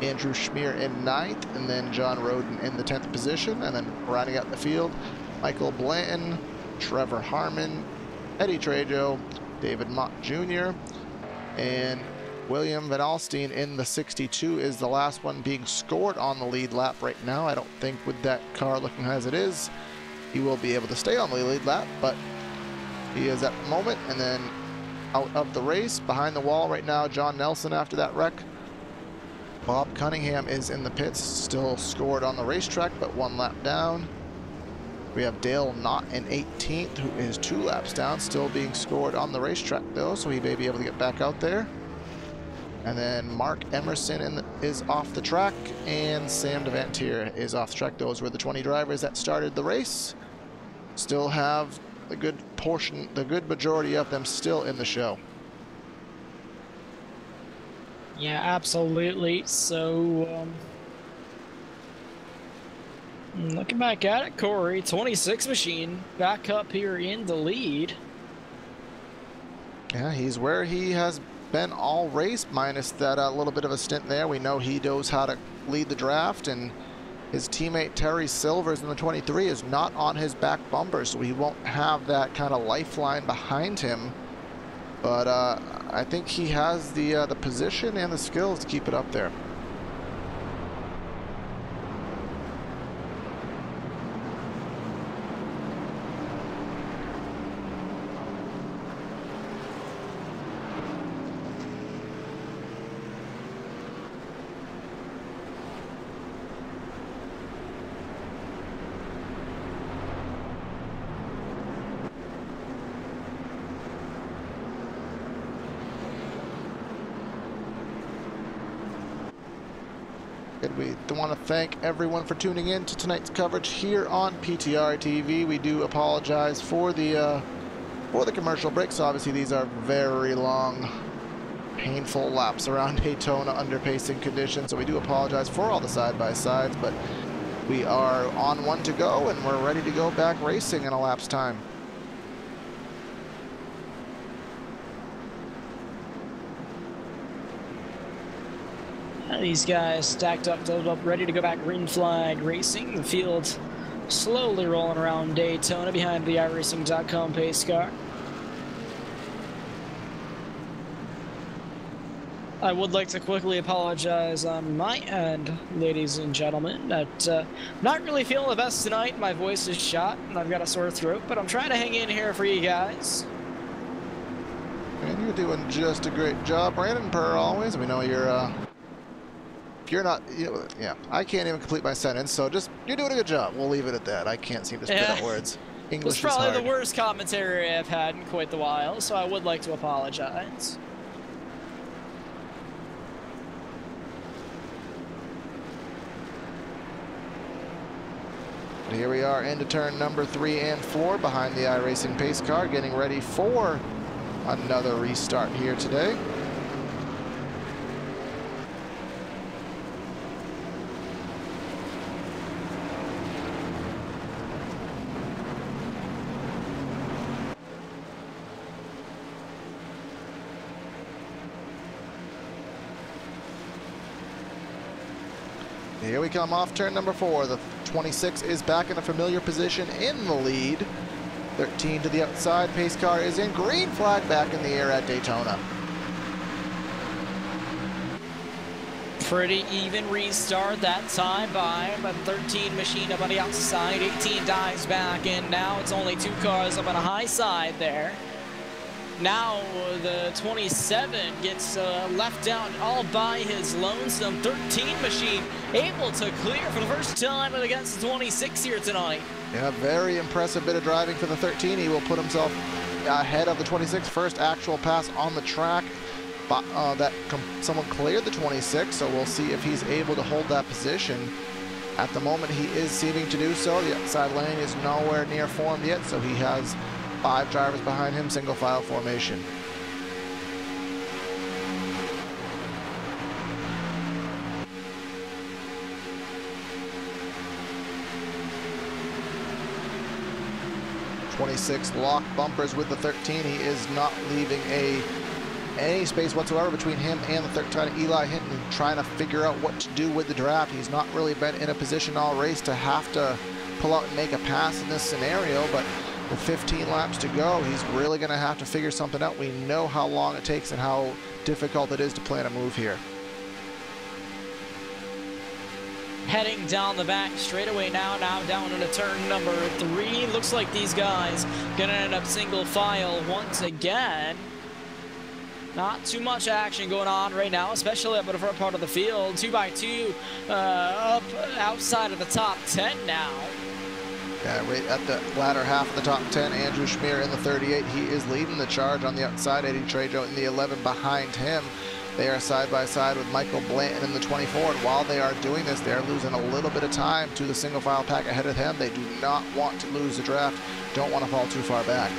B: Andrew Schmier in 9th, and then John Roden in the 10th position. And then rounding out the field, Michael Blanton, Trevor Harmon, Eddie Trejo, David Mott Jr., and William Van Alstine in the 62 is the last one being scored on the lead lap right now. I don't think with that car looking as it is, he will be able to stay on the lead lap, but he is at the moment. And then out of the race, behind the wall right now, John Nelson after that wreck. Bob Cunningham is in the pits, still scored on the racetrack, but 1 lap down. We have Dale Knott in 18th, who is 2 laps down, still being scored on the racetrack though, so he may be able to get back out there. And then Mark Emerson is off the track, and Sam Devantier is off the track. Those were the 20 drivers that started the race. Still have the good portion, the good majority of them still in the show.
A: Yeah, absolutely. So, looking back at it, Corey, 26 machine back up here in the lead.
B: Yeah, he's where he has been all race, minus that little bit of a stint there. We know he knows how to lead the draft, and his teammate Terry Silvers in the 23 is not on his back bumper, so he won't have that kind of lifeline behind him. But I think he has the position and the skills to keep it up there. We want to thank everyone for tuning in to tonight's coverage here on PTR TV. We do apologize for the commercial breaks. Obviously, these are very long, painful laps around Daytona under pacing conditions, so we do apologize for all the side-by-sides, but we are on one to go, and we're ready to go back racing in a lap's time.
A: These guys stacked up, doubled up, ready to go back green flag racing. The field slowly rolling around Daytona behind the iRacing.com pace car. I would like to quickly apologize on my end, ladies and gentlemen, that not really feeling the best tonight. My voice is shot and I've got a sore throat, but I'm trying to hang in here for you guys.
B: And you're doing just a great job, Brandon, per always. We know you're not, yeah, I can't even complete my sentence, so just, you're doing a good job. We'll leave it at that. I can't seem to spit out words. English is hard.
A: It's probably the worst commentary I've had in quite a while, so I would like to apologize.
B: Here we are into turn number 3 and 4 behind the iRacing pace car, getting ready for another restart here today. Here we come off turn number 4. The 26 is back in a familiar position in the lead. 13 to the outside. Pace car is in. Green flag back in the air at Daytona.
A: Pretty even restart that time by 13 machine up on the outside. 18 dives back, and now it's only 2 cars up on a high side there. Now the 27 gets left out all by his lonesome. 13 machine able to clear for the first time against the 26 here tonight.
B: Yeah, very impressive bit of driving for the 13. He will put himself ahead of the 26. First actual pass on the track. Someone cleared the 26, so we'll see if he's able to hold that position. At the moment, he is seeming to do so. The outside lane is nowhere near formed yet, so he has 5 drivers behind him, single file formation. 26 lock bumpers with the 13. He is not leaving any space whatsoever between him and the 13. Eli Hinton trying to figure out what to do with the draft. He's not really been in a position all race to have to pull out and make a pass in this scenario, but with 15 laps to go, he's really going to have to figure something out. We know how long it takes and how difficult it is to plan a move here.
A: Heading down the back straightaway now down into turn number 3. Looks like these guys gonna end up single file once again. Not too much action going on right now, especially up in the front part of the field. 2x2 up outside of the top 10 now.
B: Yeah, right at the latter half of the top 10, Andrew Schmier in the 38. He is leading the charge on the outside. Eddie Trejo in the 11 behind him. They are side by side with Michael Blanton in the 24. And while they are doing this, they're losing a little bit of time to the single file pack ahead of him. They do not want to lose the draft, don't want to fall too far back.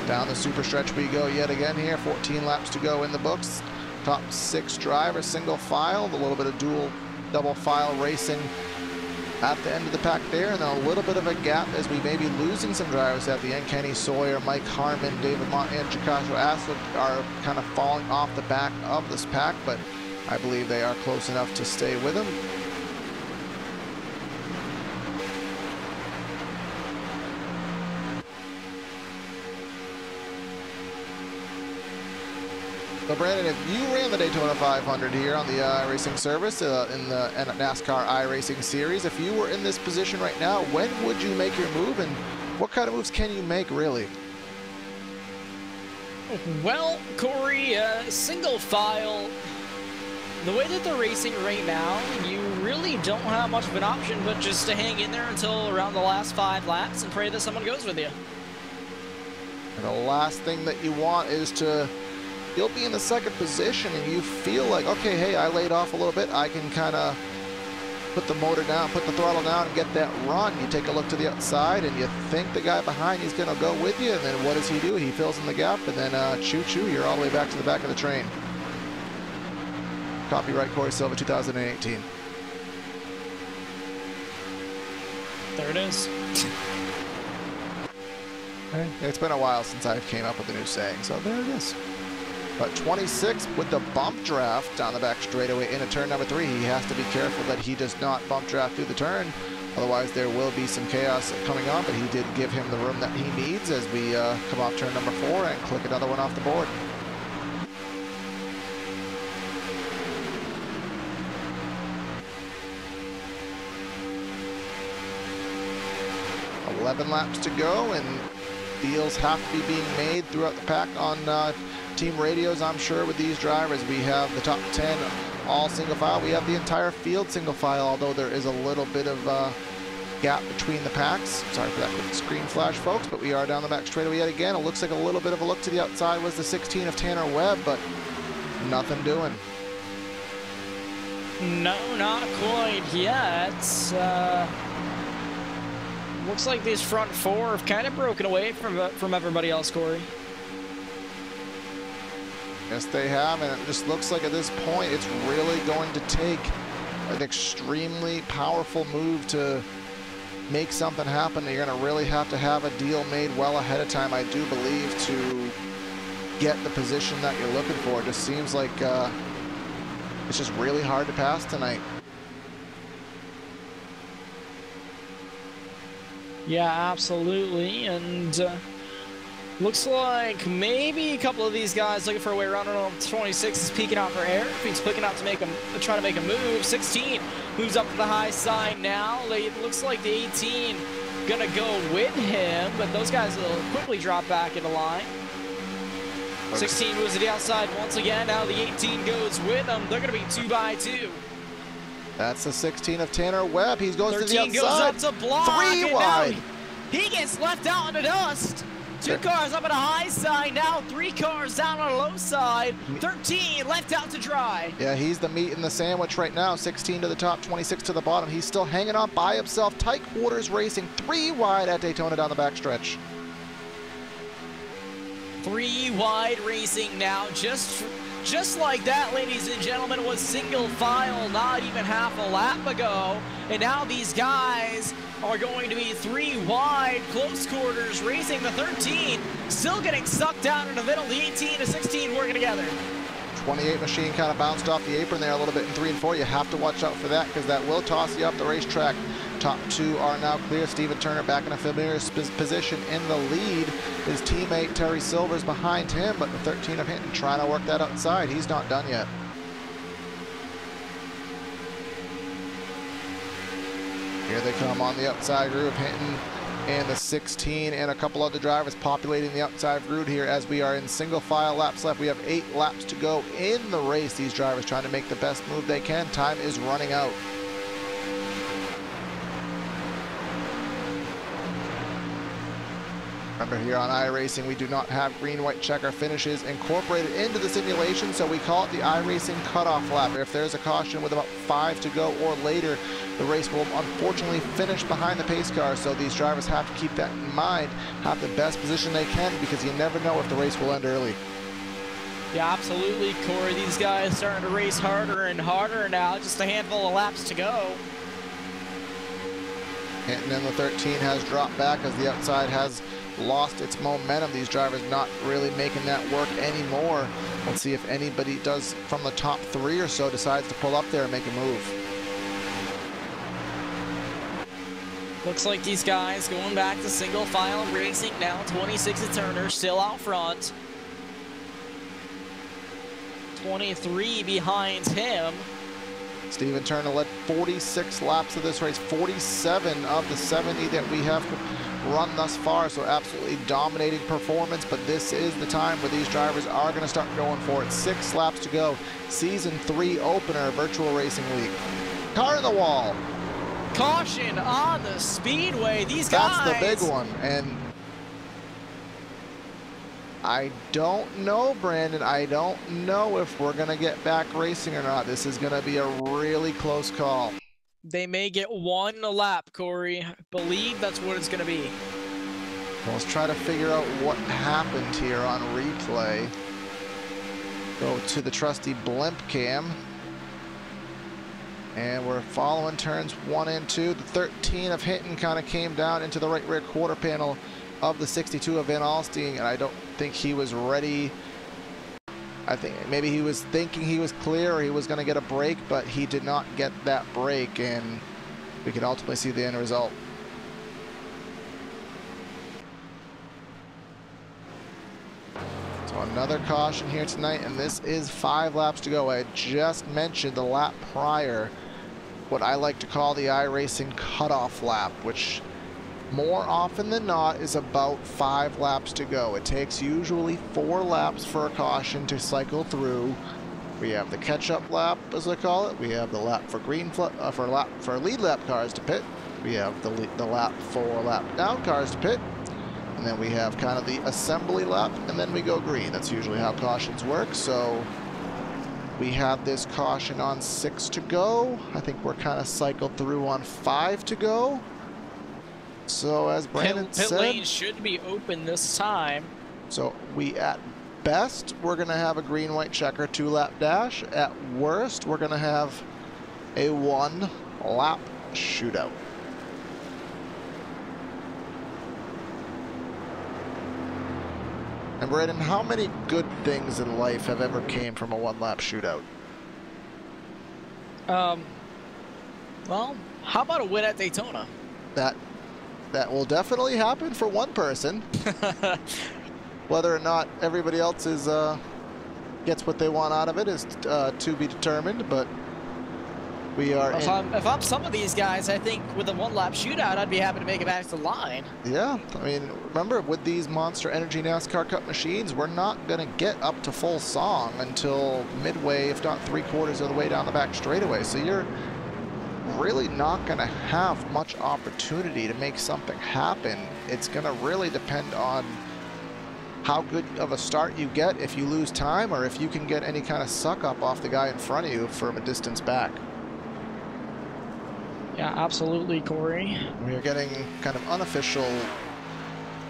B: Down the super stretch we go yet again here. 14 laps to go in the books. Top 6 drivers, single file. A little bit of double file racing at the end of the pack there. And then a little bit of a gap as we may be losing some drivers at the end. Kenny Sawyer, Mike Harmon, David Mott, and Chikacho Aswad are kind of falling off the back of this pack, but I believe they are close enough to stay with him. So Brandon, if you ran the Daytona 500 here on the iRacing service in the NASCAR iRacing series, if you were in this position right now, when would you make your move, and what kind of moves can you make, really?
A: Well, Corey, single file, the way that they're racing right now, you really don't have much of an option but just to hang in there until around the last 5 laps and pray that someone goes with you.
B: And the last thing that you want is to, you'll be in the second position and you feel like, okay, hey, I laid off a little bit. I can kind of put the motor down, put the throttle down and get that run. You take a look to the outside and you think the guy behind you is going to go with you. And then what does he do? He fills in the gap and then choo-choo, you're all the way back to the back of the train. Copyright Corey Silva 2018.
A: There it is.
B: It's been a while since I came up with a new saying, so there it is. But 26 with the bump draft down the back straightaway into turn number 3. He has to be careful that he does not bump draft through the turn. Otherwise, there will be some chaos coming on, but he did give him the room that he needs as we come off turn number 4 and click another one off the board. $11 laps to go, and deals have to be being made throughout the pack on team radios, I'm sure, with these drivers. We have the top 10 all single file. We have the entire field single file, although there is a little bit of gap between the packs. Sorry for that quick screen flash, folks, but we are down the back straightaway yet again. It looks like a little bit of a look to the outside was the 16 of Tanner Webb, but nothing doing.
A: No, not quite yet. Looks like these front 4 have kind of broken away from everybody else, Corey.
B: Yes, they have, and it just looks like at this point it's really going to take an extremely powerful move to make something happen. You're going to really have to have a deal made well ahead of time, I do believe, to get the position that you're looking for. It just seems like it's just really hard to pass tonight.
A: Yeah, absolutely, and looks like maybe a couple of these guys looking for a way around. I don't know, 26 is peeking out for air. He's peeking out to try to make a move. 16 moves up to the high side now. It looks like the 18 gonna go with him, but those guys will quickly drop back into line. 16 moves to the outside once again. Now the 18 goes with them. They're gonna be 2x2.
B: That's the 16 of Tanner Webb. He goes to the outside.
A: 13 goes up to block.
B: 3 wide.
A: He gets left out in the dust. 2 cars up on the high side, now 3 cars down on the low side. 13 left out to dry.
B: Yeah, he's the meat in the sandwich right now. 16 to the top, 26 to the bottom. He's still hanging on by himself. Tight quarters racing, 3 wide at Daytona down the backstretch.
A: 3 wide racing now, just just like that, ladies and gentlemen, was single file not even half a lap ago. And now these guys are going to be 3 wide, close quarters, racing the 13, still getting sucked down in the middle, the 18 to 16 working together.
B: 28 machine kind of bounced off the apron there a little bit in 3 and 4. You have to watch out for that because that will toss you up the racetrack. Top 2 are now clear. Steven Turner back in a familiar position in the lead. His teammate Terry Silver's behind him, but the 13 of Hinton trying to work that outside. He's not done yet. Here they come on the outside groove. Hinton and the 16 and a couple other drivers populating the outside route here as we are in single file laps left. We have 8 laps to go in the race. These drivers trying to make the best move they can. Time is running out. Remember, here on iRacing, we do not have green-white checker finishes incorporated into the simulation, so we call it the iRacing cutoff lap. If there's a caution with about 5 to go or later, the race will unfortunately finish behind the pace car, so these drivers have to keep that in mind, have the best position they can, because you never know if the race will end early.
A: Yeah, absolutely, Corey. These guys starting to race harder and harder now, just a handful of laps to go.
B: Hinton in the 13 has dropped back as the outside has lost its momentum. These drivers not really making that work anymore. Let's see if anybody does from the top 3 or so decides to pull up there and make a move.
A: Looks like these guys going back to single file racing now. 26 of Turner still out front. 23 behind him.
B: Steven Turner led 46 laps of this race, 47 of the 70 that we have run thus far, so absolutely dominating performance, but this is the time where these drivers are going to start going for it. 6 laps to go. Season 3 opener, Virtual Racing Week. Car in the wall.
A: Caution on the speedway. These guys.
B: That's the big one, and I don't know, Brandon. I don't know if we're going to get back racing or not. This is going to be a really close call.
A: They may get 1 lap, Corey. I believe that's what it's going to be.
B: Well, let's try to figure out what happened here on replay. Go to the trusty blimp cam. And we're following turns 1 and 2. The 13 of Hinton kind of came down into the right rear quarter panel of the 62 of Van Alstyne, and I don't think he was ready. I think maybe he was thinking he was clear or he was going to get a break, but he did not get that break, and we can ultimately see the end result. So another caution here tonight, and this is 5 laps to go. I had just mentioned the lap prior, what I like to call the iRacing cutoff lap, which more often than not is about 5 laps to go. It takes usually 4 laps for a caution to cycle through. We have the catch-up lap, as I call it. We have the lap for for lead lap cars to pit. We have the lap for lap down cars to pit. And then we have kind of the assembly lap, and then we go green. That's usually how cautions work. So we have this caution on 6 to go. I think we're kind of cycled through on 5 to go. So as Brandon said,
A: pit lane should be open this time.
B: So we, at best, we're going to have a green-white checker 2-lap dash. At worst, we're going to have a 1-lap shootout. And Brandon, how many good things in life have ever came from a 1-lap shootout?
A: Well, how about a win at Daytona?
B: That will definitely happen for one person. Whether or not everybody else is gets what they want out of it is to be determined, but we are.
A: If I'm some of these guys, I think with a 1-lap shootout, I'd be happy to make it back to the line.
B: Yeah, I mean, remember, with these Monster Energy NASCAR Cup machines, we're not going to get up to full song until midway, if not 3/4 of the way down the back straightaway. So you're really not going to have much opportunity to make something happen. It's going to really depend on how good of a start you get, if you lose time, or if you can get any kind of suck up off the guy in front of you from a distance back.
A: Yeah, absolutely, Corey.
B: We are getting kind of unofficial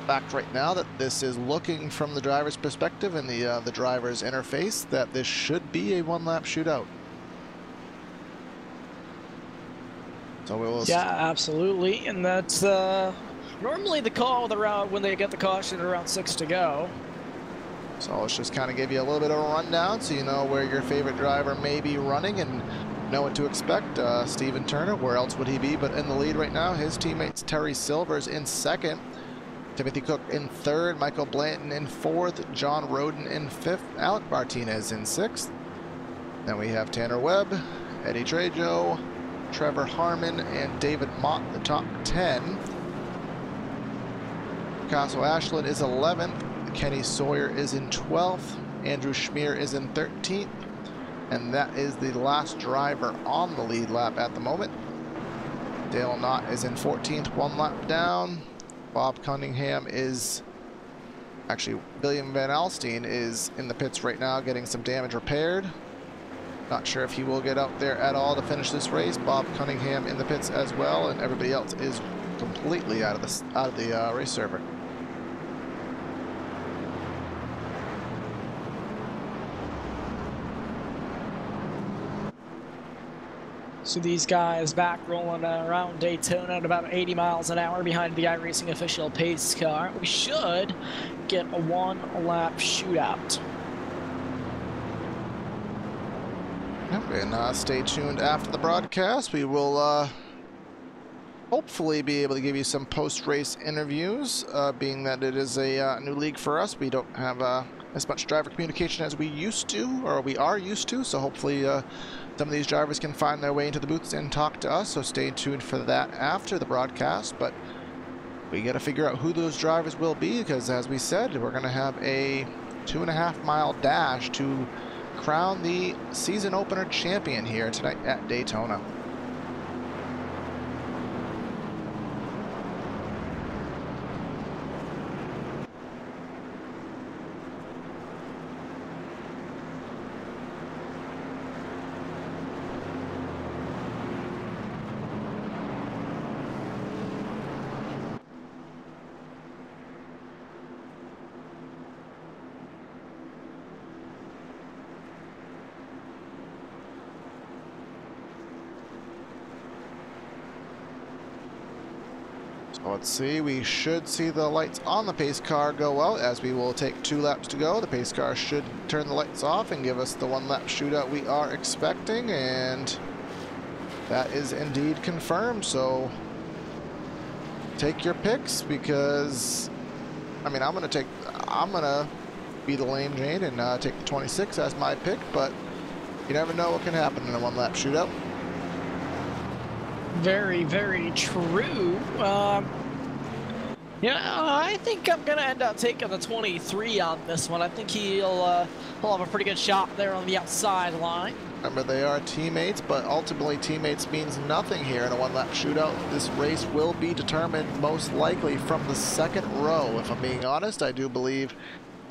B: fact right now that this is looking from the driver's perspective and the driver's interface that this should be a one-lap shootout. So we will.
A: Yeah, absolutely, and that's normally the call around when they get the caution at around 6 to go.
B: So let's just kind of give you a little bit of a rundown so you know where your favorite driver may be running and know what to expect. Steven Turner, where else would he be but in the lead right now? His teammates Terry Silvers in second, Timothy Cook in third, Michael Blanton in fourth, John Roden in fifth, Alec Martinez in sixth. Then we have Tanner Webb, Eddie Trejo, Trevor Harmon, and David Mott, the top 10. Picasso Ashland is 11th. Kenny Sawyer is in 12th. Andrew Schmier is in 13th. And that is the last driver on the lead lap at the moment. Dale Knott is in 14th, 1 lap down. Bob Cunningham is... Actually, William Van Alstyne is in the pits right now getting some damage repaired. Not sure if he will get out there at all to finish this race. Bob Cunningham in the pits as well, and everybody else is completely out of the race server.
A: So these guys back rolling around Daytona at about 80 miles an hour behind the iRacing official pace car. We should get a one-lap shootout.
B: And stay tuned after the broadcast. We will hopefully be able to give you some post-race interviews, being that it is a new league for us. We don't have as much driver communication as we used to, or we are used to, so hopefully some of these drivers can find their way into the booths and talk to us, so stay tuned for that after the broadcast. But we got to figure out who those drivers will be, because as we said, we're going to have a 2.5 mile dash to crown the season opener champion here tonight at Daytona. Let's see, we should see the lights on the pace car go out as we will take 2 laps to go. The pace car should turn the lights off and give us the 1-lap shootout we are expecting, and that is indeed confirmed. So take your picks, because I mean, I'm gonna be the lame Jane and take the 26 as my pick, but you never know what can happen in a 1-lap shootout.
A: Very, very true. Yeah, I think I'm gonna end up taking the 23 on this one. I think he'll have a pretty good shot there on the outside line.
B: Remember, they are teammates, but ultimately teammates means nothing here in a 1-lap shootout. This race will be determined most likely from the second row. If I'm being honest, I do believe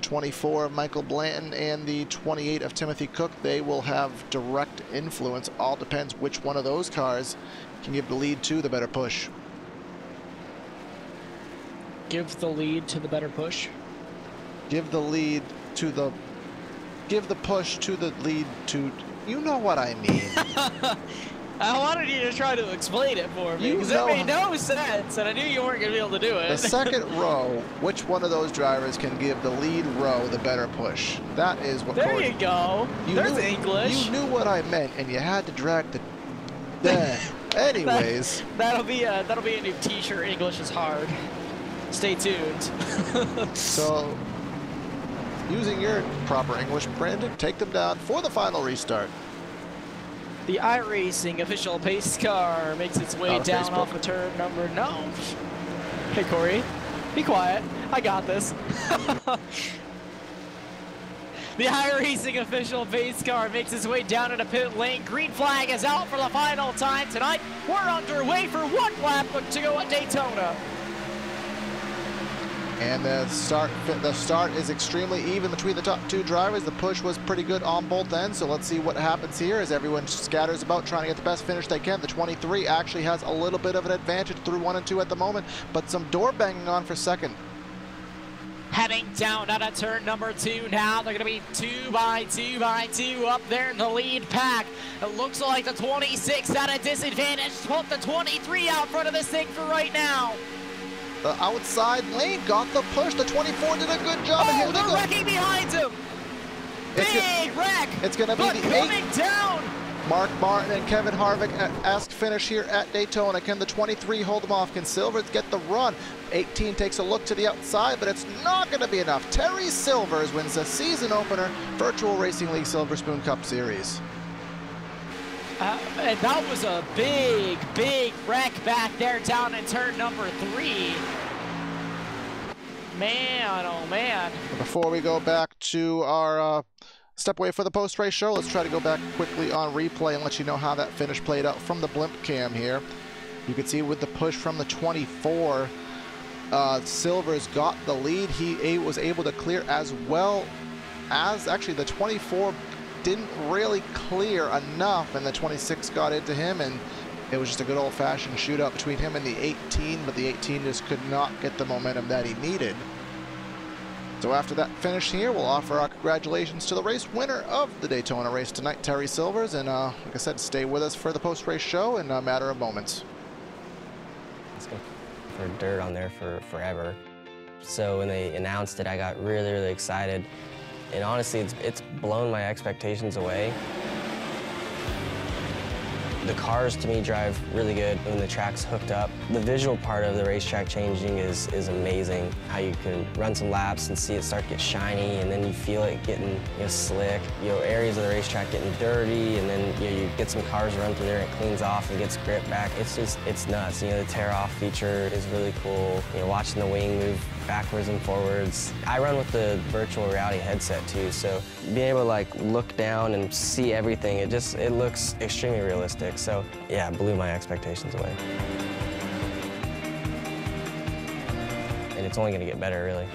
B: 24 of Michael Blanton and the 28 of Timothy Cook, they will have direct influence. All depends which one of those cars can give the lead to the better push.
A: Give the lead to the better push.
B: Give the lead to the... Give the push to the lead to... You know what I mean.
A: I wanted you to try to explain it for me, because it made no sense, and I knew you weren't going to be able to do it.
B: The second row, which one of those drivers can give the lead row the better push? That is what...
A: There you go. There's English.
B: You knew what I meant, and you had to drag the... Anyways.
A: That'll be a new t-shirt. English is hard. Stay tuned.
B: So, using your proper English, Brandon, take them down for the final restart.
A: The iRacing official pace car makes its way down
B: Facebook.
A: off of turn number... No. Hey, Corey. Be quiet. I got this. The iRacing official pace car makes its way down into pit lane. Green flag is out for the final time tonight. We're underway for 1 lap to go at Daytona.
B: And the start is extremely even between the top 2 drivers. The push was pretty good on both ends, so let's see what happens here as everyone scatters about trying to get the best finish they can. The 23 actually has a little bit of an advantage through 1 and 2 at the moment, but some door banging on for second.
A: Heading down out of turn number 2 now. They're going to be 2 by 2 by 2 up there in the lead pack. It looks like the 26 at a disadvantage. Put the 23 out front of this thing for right now.
B: The outside lane got the push. The 24 did a good job.
A: Oh, they're wrecking behind him. Big wreck.
B: It's going to be the
A: coming down.
B: Mark Martin and Kevin Harvick asked finish here at Daytona. Can the 23 hold them off? Can Silvers get the run? 18 takes a look to the outside, but it's not going to be enough. Terry Silvers wins the season opener Virtual Racing League Silver Spoon Cup Series.
A: And that was a big, big wreck back there down in turn number 3. Man, oh man.
B: Before we go back to our step away for the post-race show, let's try to go back quickly on replay and let you know how that finish played out from the blimp cam here. You can see with the push from the 24, Silvers got the lead. He was able to clear as well as actually the 24 didn't really clear enough, and the 26 got into him, and it was just a good old-fashioned shootout between him and the 18, but the 18 just could not get the momentum that he needed. So after that finish here, we'll offer our congratulations to the race winner of the Daytona race tonight, Terry Silvers, and like I said, stay with us for the post-race show in a matter of moments.
F: It's going for dirt on there for forever. So when they announced it, I got really, really excited. And honestly, it's blown my expectations away. The cars, to me, drive really good when the track's hooked up. The visual part of the racetrack changing is amazing. How you can run some laps and see it start to get shiny, and then you feel it getting slick. Areas of the racetrack getting dirty, and then you get some cars run through there and it cleans off and gets grip back. It's nuts. The tear-off feature is really cool. Watching the wing move backwards and forwards. I run with the virtual reality headset too, so being able to look down and see everything, it looks extremely realistic. So yeah, it blew my expectations away. And it's only going to get better, really.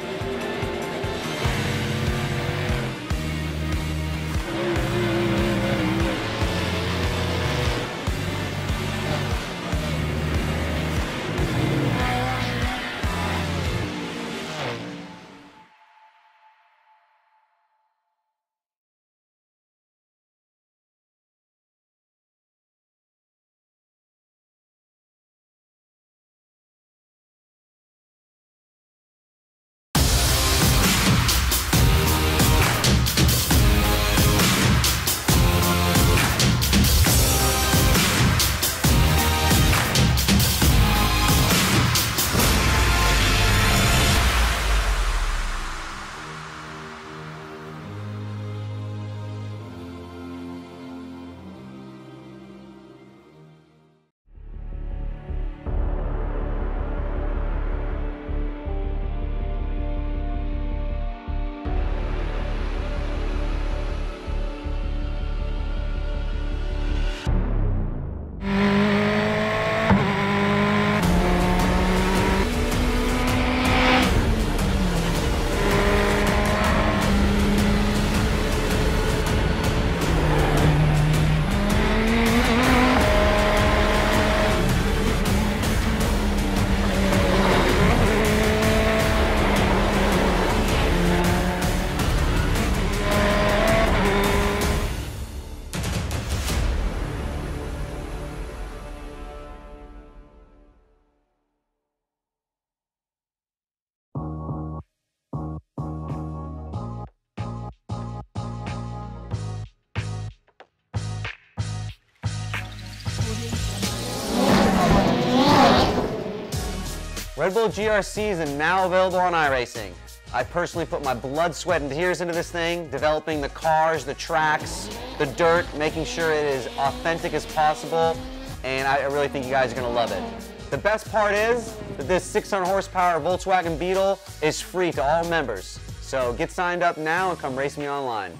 H: Red Bull GRCs are now available on iRacing. I personally put my blood, sweat, and tears into this thing, developing the cars, the tracks, the dirt, making sure it is authentic as possible, and I really think you guys are going to love it. The best part is that this 600 horsepower Volkswagen Beetle is free to all members. So get signed up now and come race me online.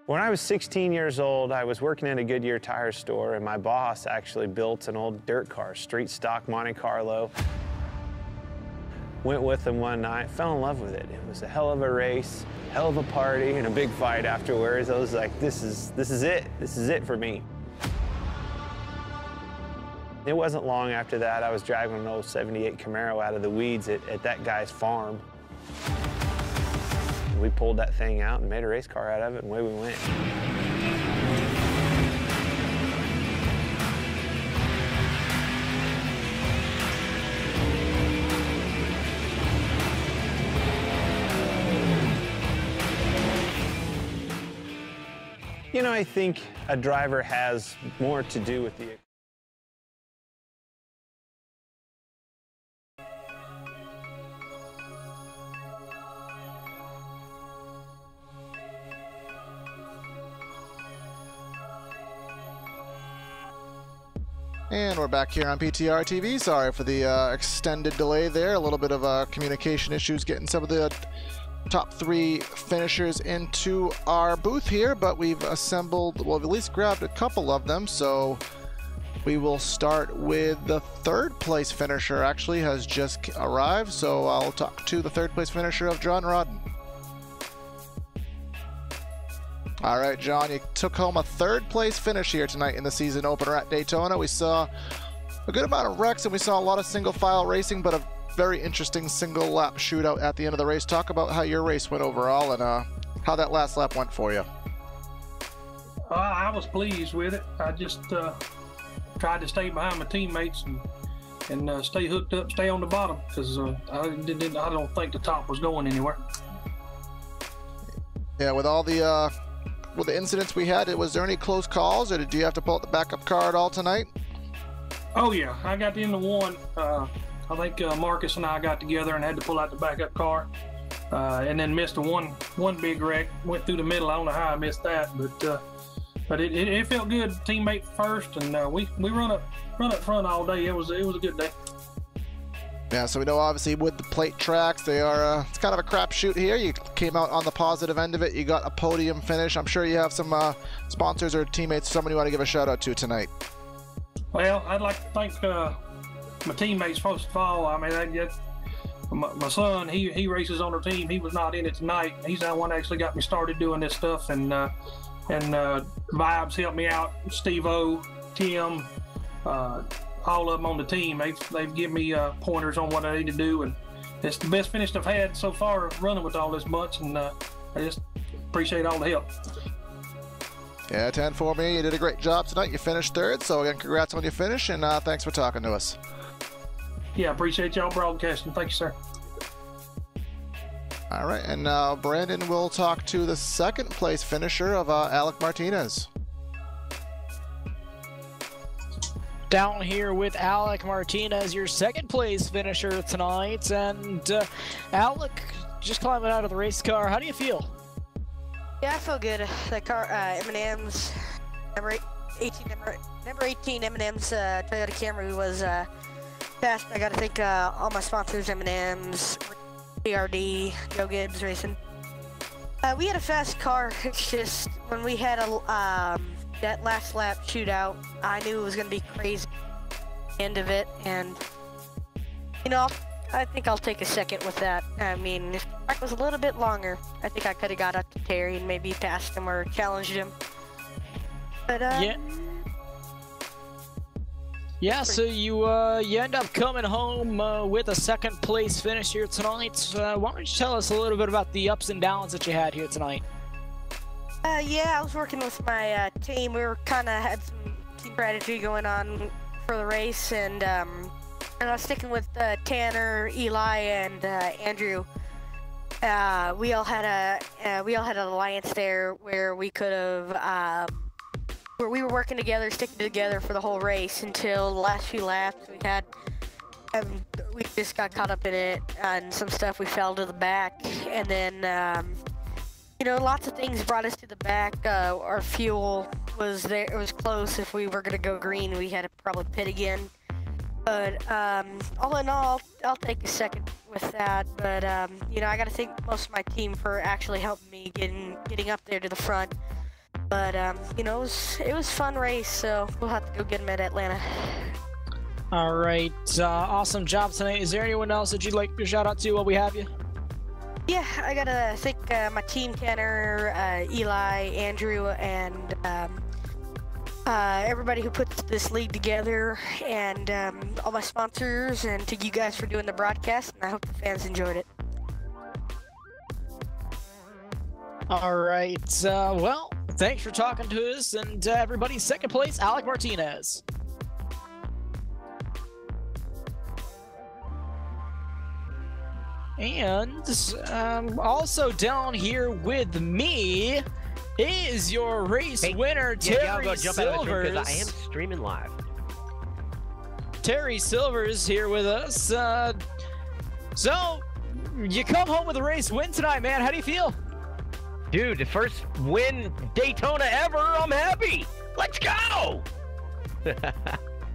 C: When I was 16 years old, I was working in a Goodyear tire store, and my boss actually built an old dirt car, street stock Monte Carlo. Went with him one night, fell in love with it. It was a hell of a race, hell of a party, and a big fight afterwards. I was like, this is it. This is it for me. It wasn't long after that, I was driving an old 78 Camaro out of the weeds at that guy's farm. We pulled that thing out and made a race car out of it, and away we went. You know, I think a driver has more to do with the
B: And we're back here on PTR TV. Sorry for the extended delay there. A little bit of communication issues getting some of the top 3 finishers into our booth here, but we've assembled, well, we've at least grabbed a couple of them. So we will start with the 3rd place finisher. Actually has just arrived, so I'll talk to the 3rd place finisher of John Rodden. All right, John, you took home a 3rd place finish here tonight in the season opener at Daytona. We saw a good amount of wrecks and we saw a lot of single file racing, but a very interesting single lap shootout at the end of the race. Talk about how your race went overall and how that last lap went for you.
I: I was pleased with it. I just tried to stay behind my teammates and stay hooked up, stay on the bottom, because I don't think the top was going anywhere.
B: Yeah, with all the incidents we had, was there any close calls, or did you have to pull out the backup car at all tonight?
I: Oh yeah, I got into one. I think Marcus and I got together and had to pull out the backup car, and then missed one big wreck. Went through the middle. I don't know how I missed that, but it felt good. Teammate first, and we run up front all day. It was a good day.
B: Yeah, so we know obviously with the plate tracks, they are it's kind of a crapshoot here. You came out on the positive end of it. You got a podium finish. I'm sure you have some sponsors or teammates, someone you want to give a shout out to tonight.
I: Well, I'd like to thank my teammates first of all. I mean, my son, he races on our team. He was not in it tonight. He's the one that actually got me started doing this stuff, and Vibes helped me out. Steve-O, Tim, all of them on the team. They've given me pointers on what I need to do, and it's the best finish I've had so far running with all this bunch, and I just appreciate all the help.
B: Yeah, 10 for me. You did a great job tonight. You finished 3rd, so again, congrats on your finish, and thanks for talking to us.
I: Yeah, appreciate y'all broadcasting. Thank you, sir.
B: All right, and now Brandon will talk to the 2nd place finisher of Alec Martinez.
A: Down here with Alec Martinez, your 2nd place finisher tonight. And Alec, just climbing out of the race car, how do you feel?
J: Yeah, I feel good. The car, M&M's, number 18 M&M's Toyota Camry was fast. I got to thank all my sponsors, M&M's, PRD, Joe Gibbs Racing. We had a fast car. It's just when we had that last lap shootout, I knew it was going to be crazy end of it, and you know, I think I'll take a 2nd with that. I mean, if the track was a little bit longer, I think I could have got up to Terry and maybe passed him or challenged him. But
A: yeah, so you end up coming home with a 2nd place finish here tonight. Why don't you tell us a little bit about the ups and downs that you had here tonight?
J: Yeah, I was working with my team. We were kind of had some team strategy going on for the race, and I was sticking with Tanner, Eli, and Andrew. We all had an alliance there where we could have where we were working together, sticking together for the whole race until the last few laps. We just got caught up in it, and some stuff we fell to the back, and then. You know, lots of things brought us to the back. Our fuel was there; it was close. If we were gonna go green, we had to probably pit again. But all in all, I'll take a 2nd with that. But you know, I got to thank most of my team for actually helping me getting up there to the front. But you know, it was a fun race, so we'll have to go get him at Atlanta.
A: All right, awesome job tonight. Is there anyone else that you'd like to shout out to while we have you?
J: Yeah, I gotta thank my team, Tanner, Eli, Andrew, and everybody who puts this league together, and all my sponsors, and to you guys for doing the broadcast, and I hope the fans enjoyed it.
A: All right, well, thanks for talking to us, and everybody, second place, Alec Martinez. And also down here with me is your race winner, Terry Silvers.
K: Because I am streaming live.
A: Terry Silvers here with us. So, you come home with a race win tonight, man. How do you feel?
K: Dude, the first win Daytona ever. I'm happy. Let's go.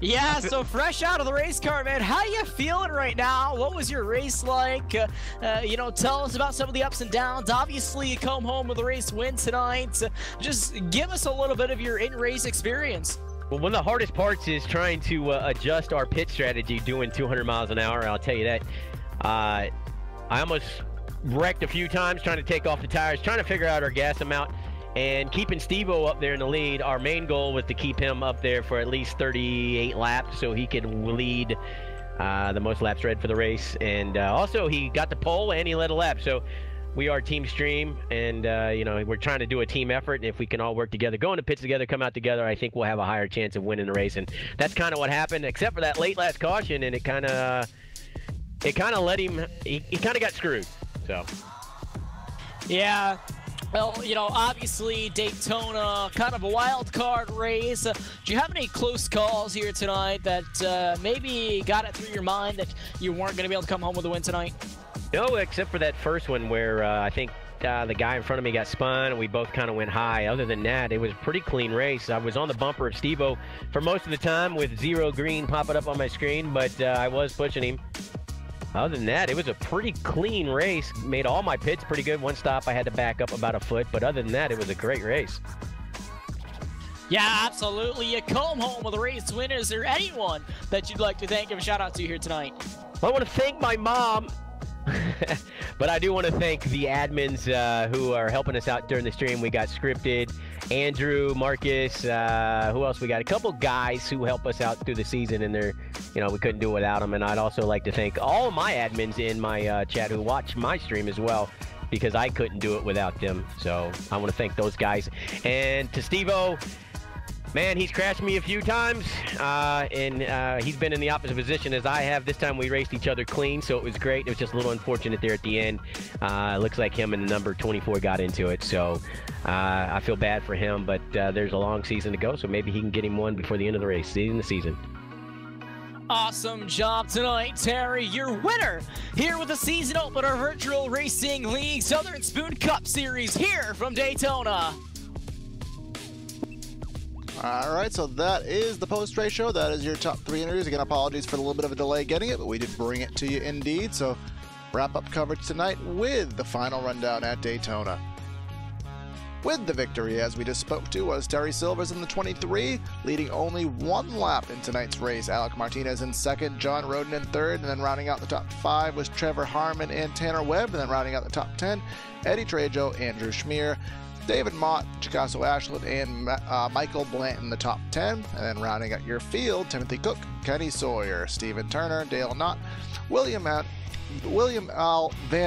A: Yeah, so fresh out of the race car, man. How you feeling right now? What was your race like? You know, tell us about some of the ups and downs. Obviously, you come home with a race win tonight. Just give us a little bit of your in-race experience.
K: Well, one of the hardest parts is trying to adjust our pit strategy doing 200 miles an hour. I'll tell you that. I almost wrecked a few times trying to take off the tires, trying to figure out our gas amount. And keeping Steve-O up there in the lead, our main goal was to keep him up there for at least 38 laps so he could lead the most laps read for the race. And also, he got the pole and he led a lap. So we are Team Stream, and, you know, we're trying to do a team effort. And if we can all work together, go into pits together, come out together, I think we'll have a higher chance of winning the race. And that's kind of what happened, except for that late last caution. And it kind of let him, he kind of got screwed. So.
A: Yeah. Well, you know, obviously Daytona, kind of a wild card race. Do you have any close calls here tonight that maybe got it through your mind that you weren't going to be able to come home with a win tonight?
K: No, except for that first one where I think the guy in front of me got spun and we both kind of went high. Other than that, it was a pretty clean race. I was on the bumper of Steve-O for most of the time with 0 green popping up on my screen, but I was pushing him. Other than that, it was a pretty clean race. Made all my pits pretty good. One stop, I had to back up about a foot. But other than that, it was a great race.
A: Yeah, absolutely. You come home with a race win. Is there anyone that you'd like to thank, give a shout out to here tonight?
K: Well, I want to thank my mom. But I do want to thank the admins who are helping us out during the stream. We got Scripted, Andrew, Marcus, who else we got? A couple guys who help us out through the season, and they're, you know, we couldn't do it without them. And I'd also like to thank all of my admins in my chat who watch my stream as well, because I couldn't do it without them. So I want to thank those guys. And to Steve-O, man, he's crashed me a few times, and he's been in the opposite position as I have. This time we raced each other clean, so it was great. It was just a little unfortunate there at the end. Looks like him and the number 24 got into it, so I feel bad for him, but there's a long season to go, so maybe he can get him one before the end of the race, in the season.
A: Awesome job tonight, Terry. Your winner here with the season opener Virtual Racing League Southern Spoon Cup Series here from Daytona.
B: All right, so that is the post-race show. That is your top 3 entries. Again, apologies for a little bit of a delay getting it, but we did bring it to you indeed. So wrap-up coverage tonight with the final rundown at Daytona. With the victory, as we just spoke to, was Terry Silvers in the 23, leading only 1 lap in tonight's race. Alec Martinez in 2nd, John Roden in 3rd, and then rounding out the top 5 was Trevor Harmon and Tanner Webb, and then rounding out the top 10, Eddie Trejo, Andrew Schmier, David Mott, Chicasso Ashland, and Michael Blanton in the top 10. And then rounding out your field, Timothy Cook, Kenny Sawyer, Stephen Turner, Dale Knott, William Van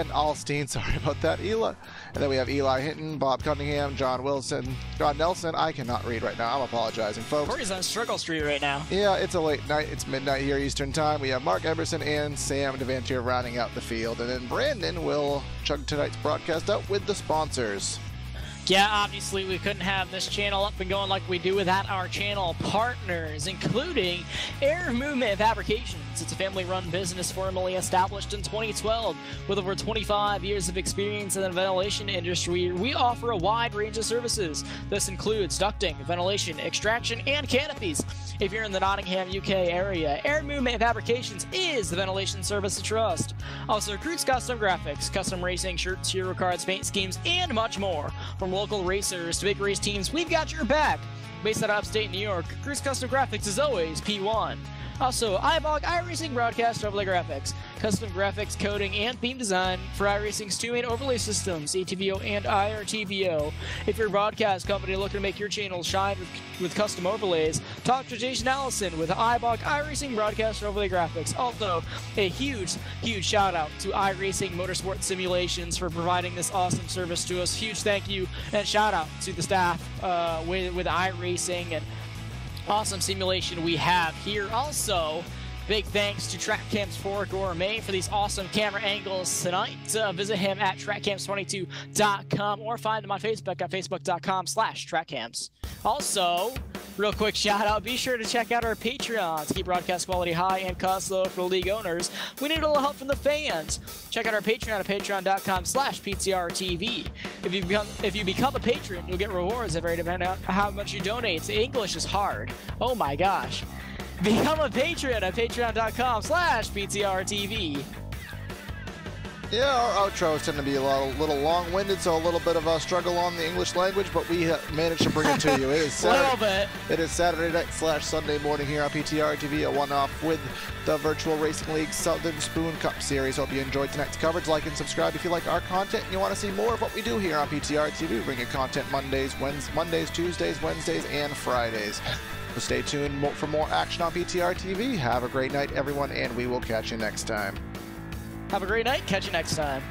B: Alstine, sorry about that, Eli. And then we have Eli Hinton, Bob Cunningham, John Wilson, John Nelson. I cannot read right now. I'm apologizing, folks.
A: Corey's on Struggle Street right now.
B: Yeah, it's a late night. It's midnight here Eastern time. We have Mark Emerson and Sam Devantier rounding out the field. And then Brandon will chug tonight's broadcast out with the sponsors.
A: Yeah, obviously we couldn't have this channel up and going like we do without our channel partners, including Movement Fabrications. It's a family-run business formally established in 2012 with over 25 years of experience in the ventilation industry. We offer a wide range of services. This includes ducting, ventilation, extraction, and canopies. If you're in the Nottingham, UK area, Movement Fabrications is the ventilation service to trust. Also, Krutz Custom Graphics, custom racing shirts, hero cards, paint schemes, and much more. From local racers to big race teams, we've got your back. Based out of upstate New York, Krutz Custom Graphics is always P1. Also, iBog iRacing Broadcast Overlay Graphics, custom graphics, coding, and theme design for iRacing's two main overlay systems, ATVO and IRTVO. If you're a broadcast company looking to make your channel shine with custom overlays, talk to Jason Allison with iBog iRacing Broadcast Overlay Graphics. Also, a huge shout out to iRacing Motorsport Simulations for providing this awesome service to us. Huge thank you and shout out to the staff with iRacing and awesome simulation we have here. Also, big thanks to TrackCams4 Gourmet for these awesome camera angles tonight. Visit him at trackcams22.com or find him on Facebook at facebook.com/trackcams. Also, real quick shout out, be sure to check out our Patreon to keep broadcast quality high and costs low for league owners. We need a little help from the fans. Check out our Patreon at patreon.com/PTRTV. If you become a patron, you'll get rewards that vary depending on how much you donate. English is hard. Oh my gosh. Become a patron at patreon.com/PTRTV.
B: Yeah, our outros tend to be a little long-winded, so a little bit of a struggle on the English language, but we managed to bring it to you. It is Saturday, It is Saturday night / Sunday morning here on PTR-TV, a one-off with the Virtual Racing League Southern Spoon Cup Series. Hope you enjoyed tonight's coverage. Like and subscribe if you like our content and you want to see more of what we do here on PTR-TV. We bring you content Mondays, Tuesdays, Wednesdays, and Fridays. So stay tuned for more action on PTR-TV. Have a great night, everyone, and we will catch you next time.
A: Have a great night. Catch you next time.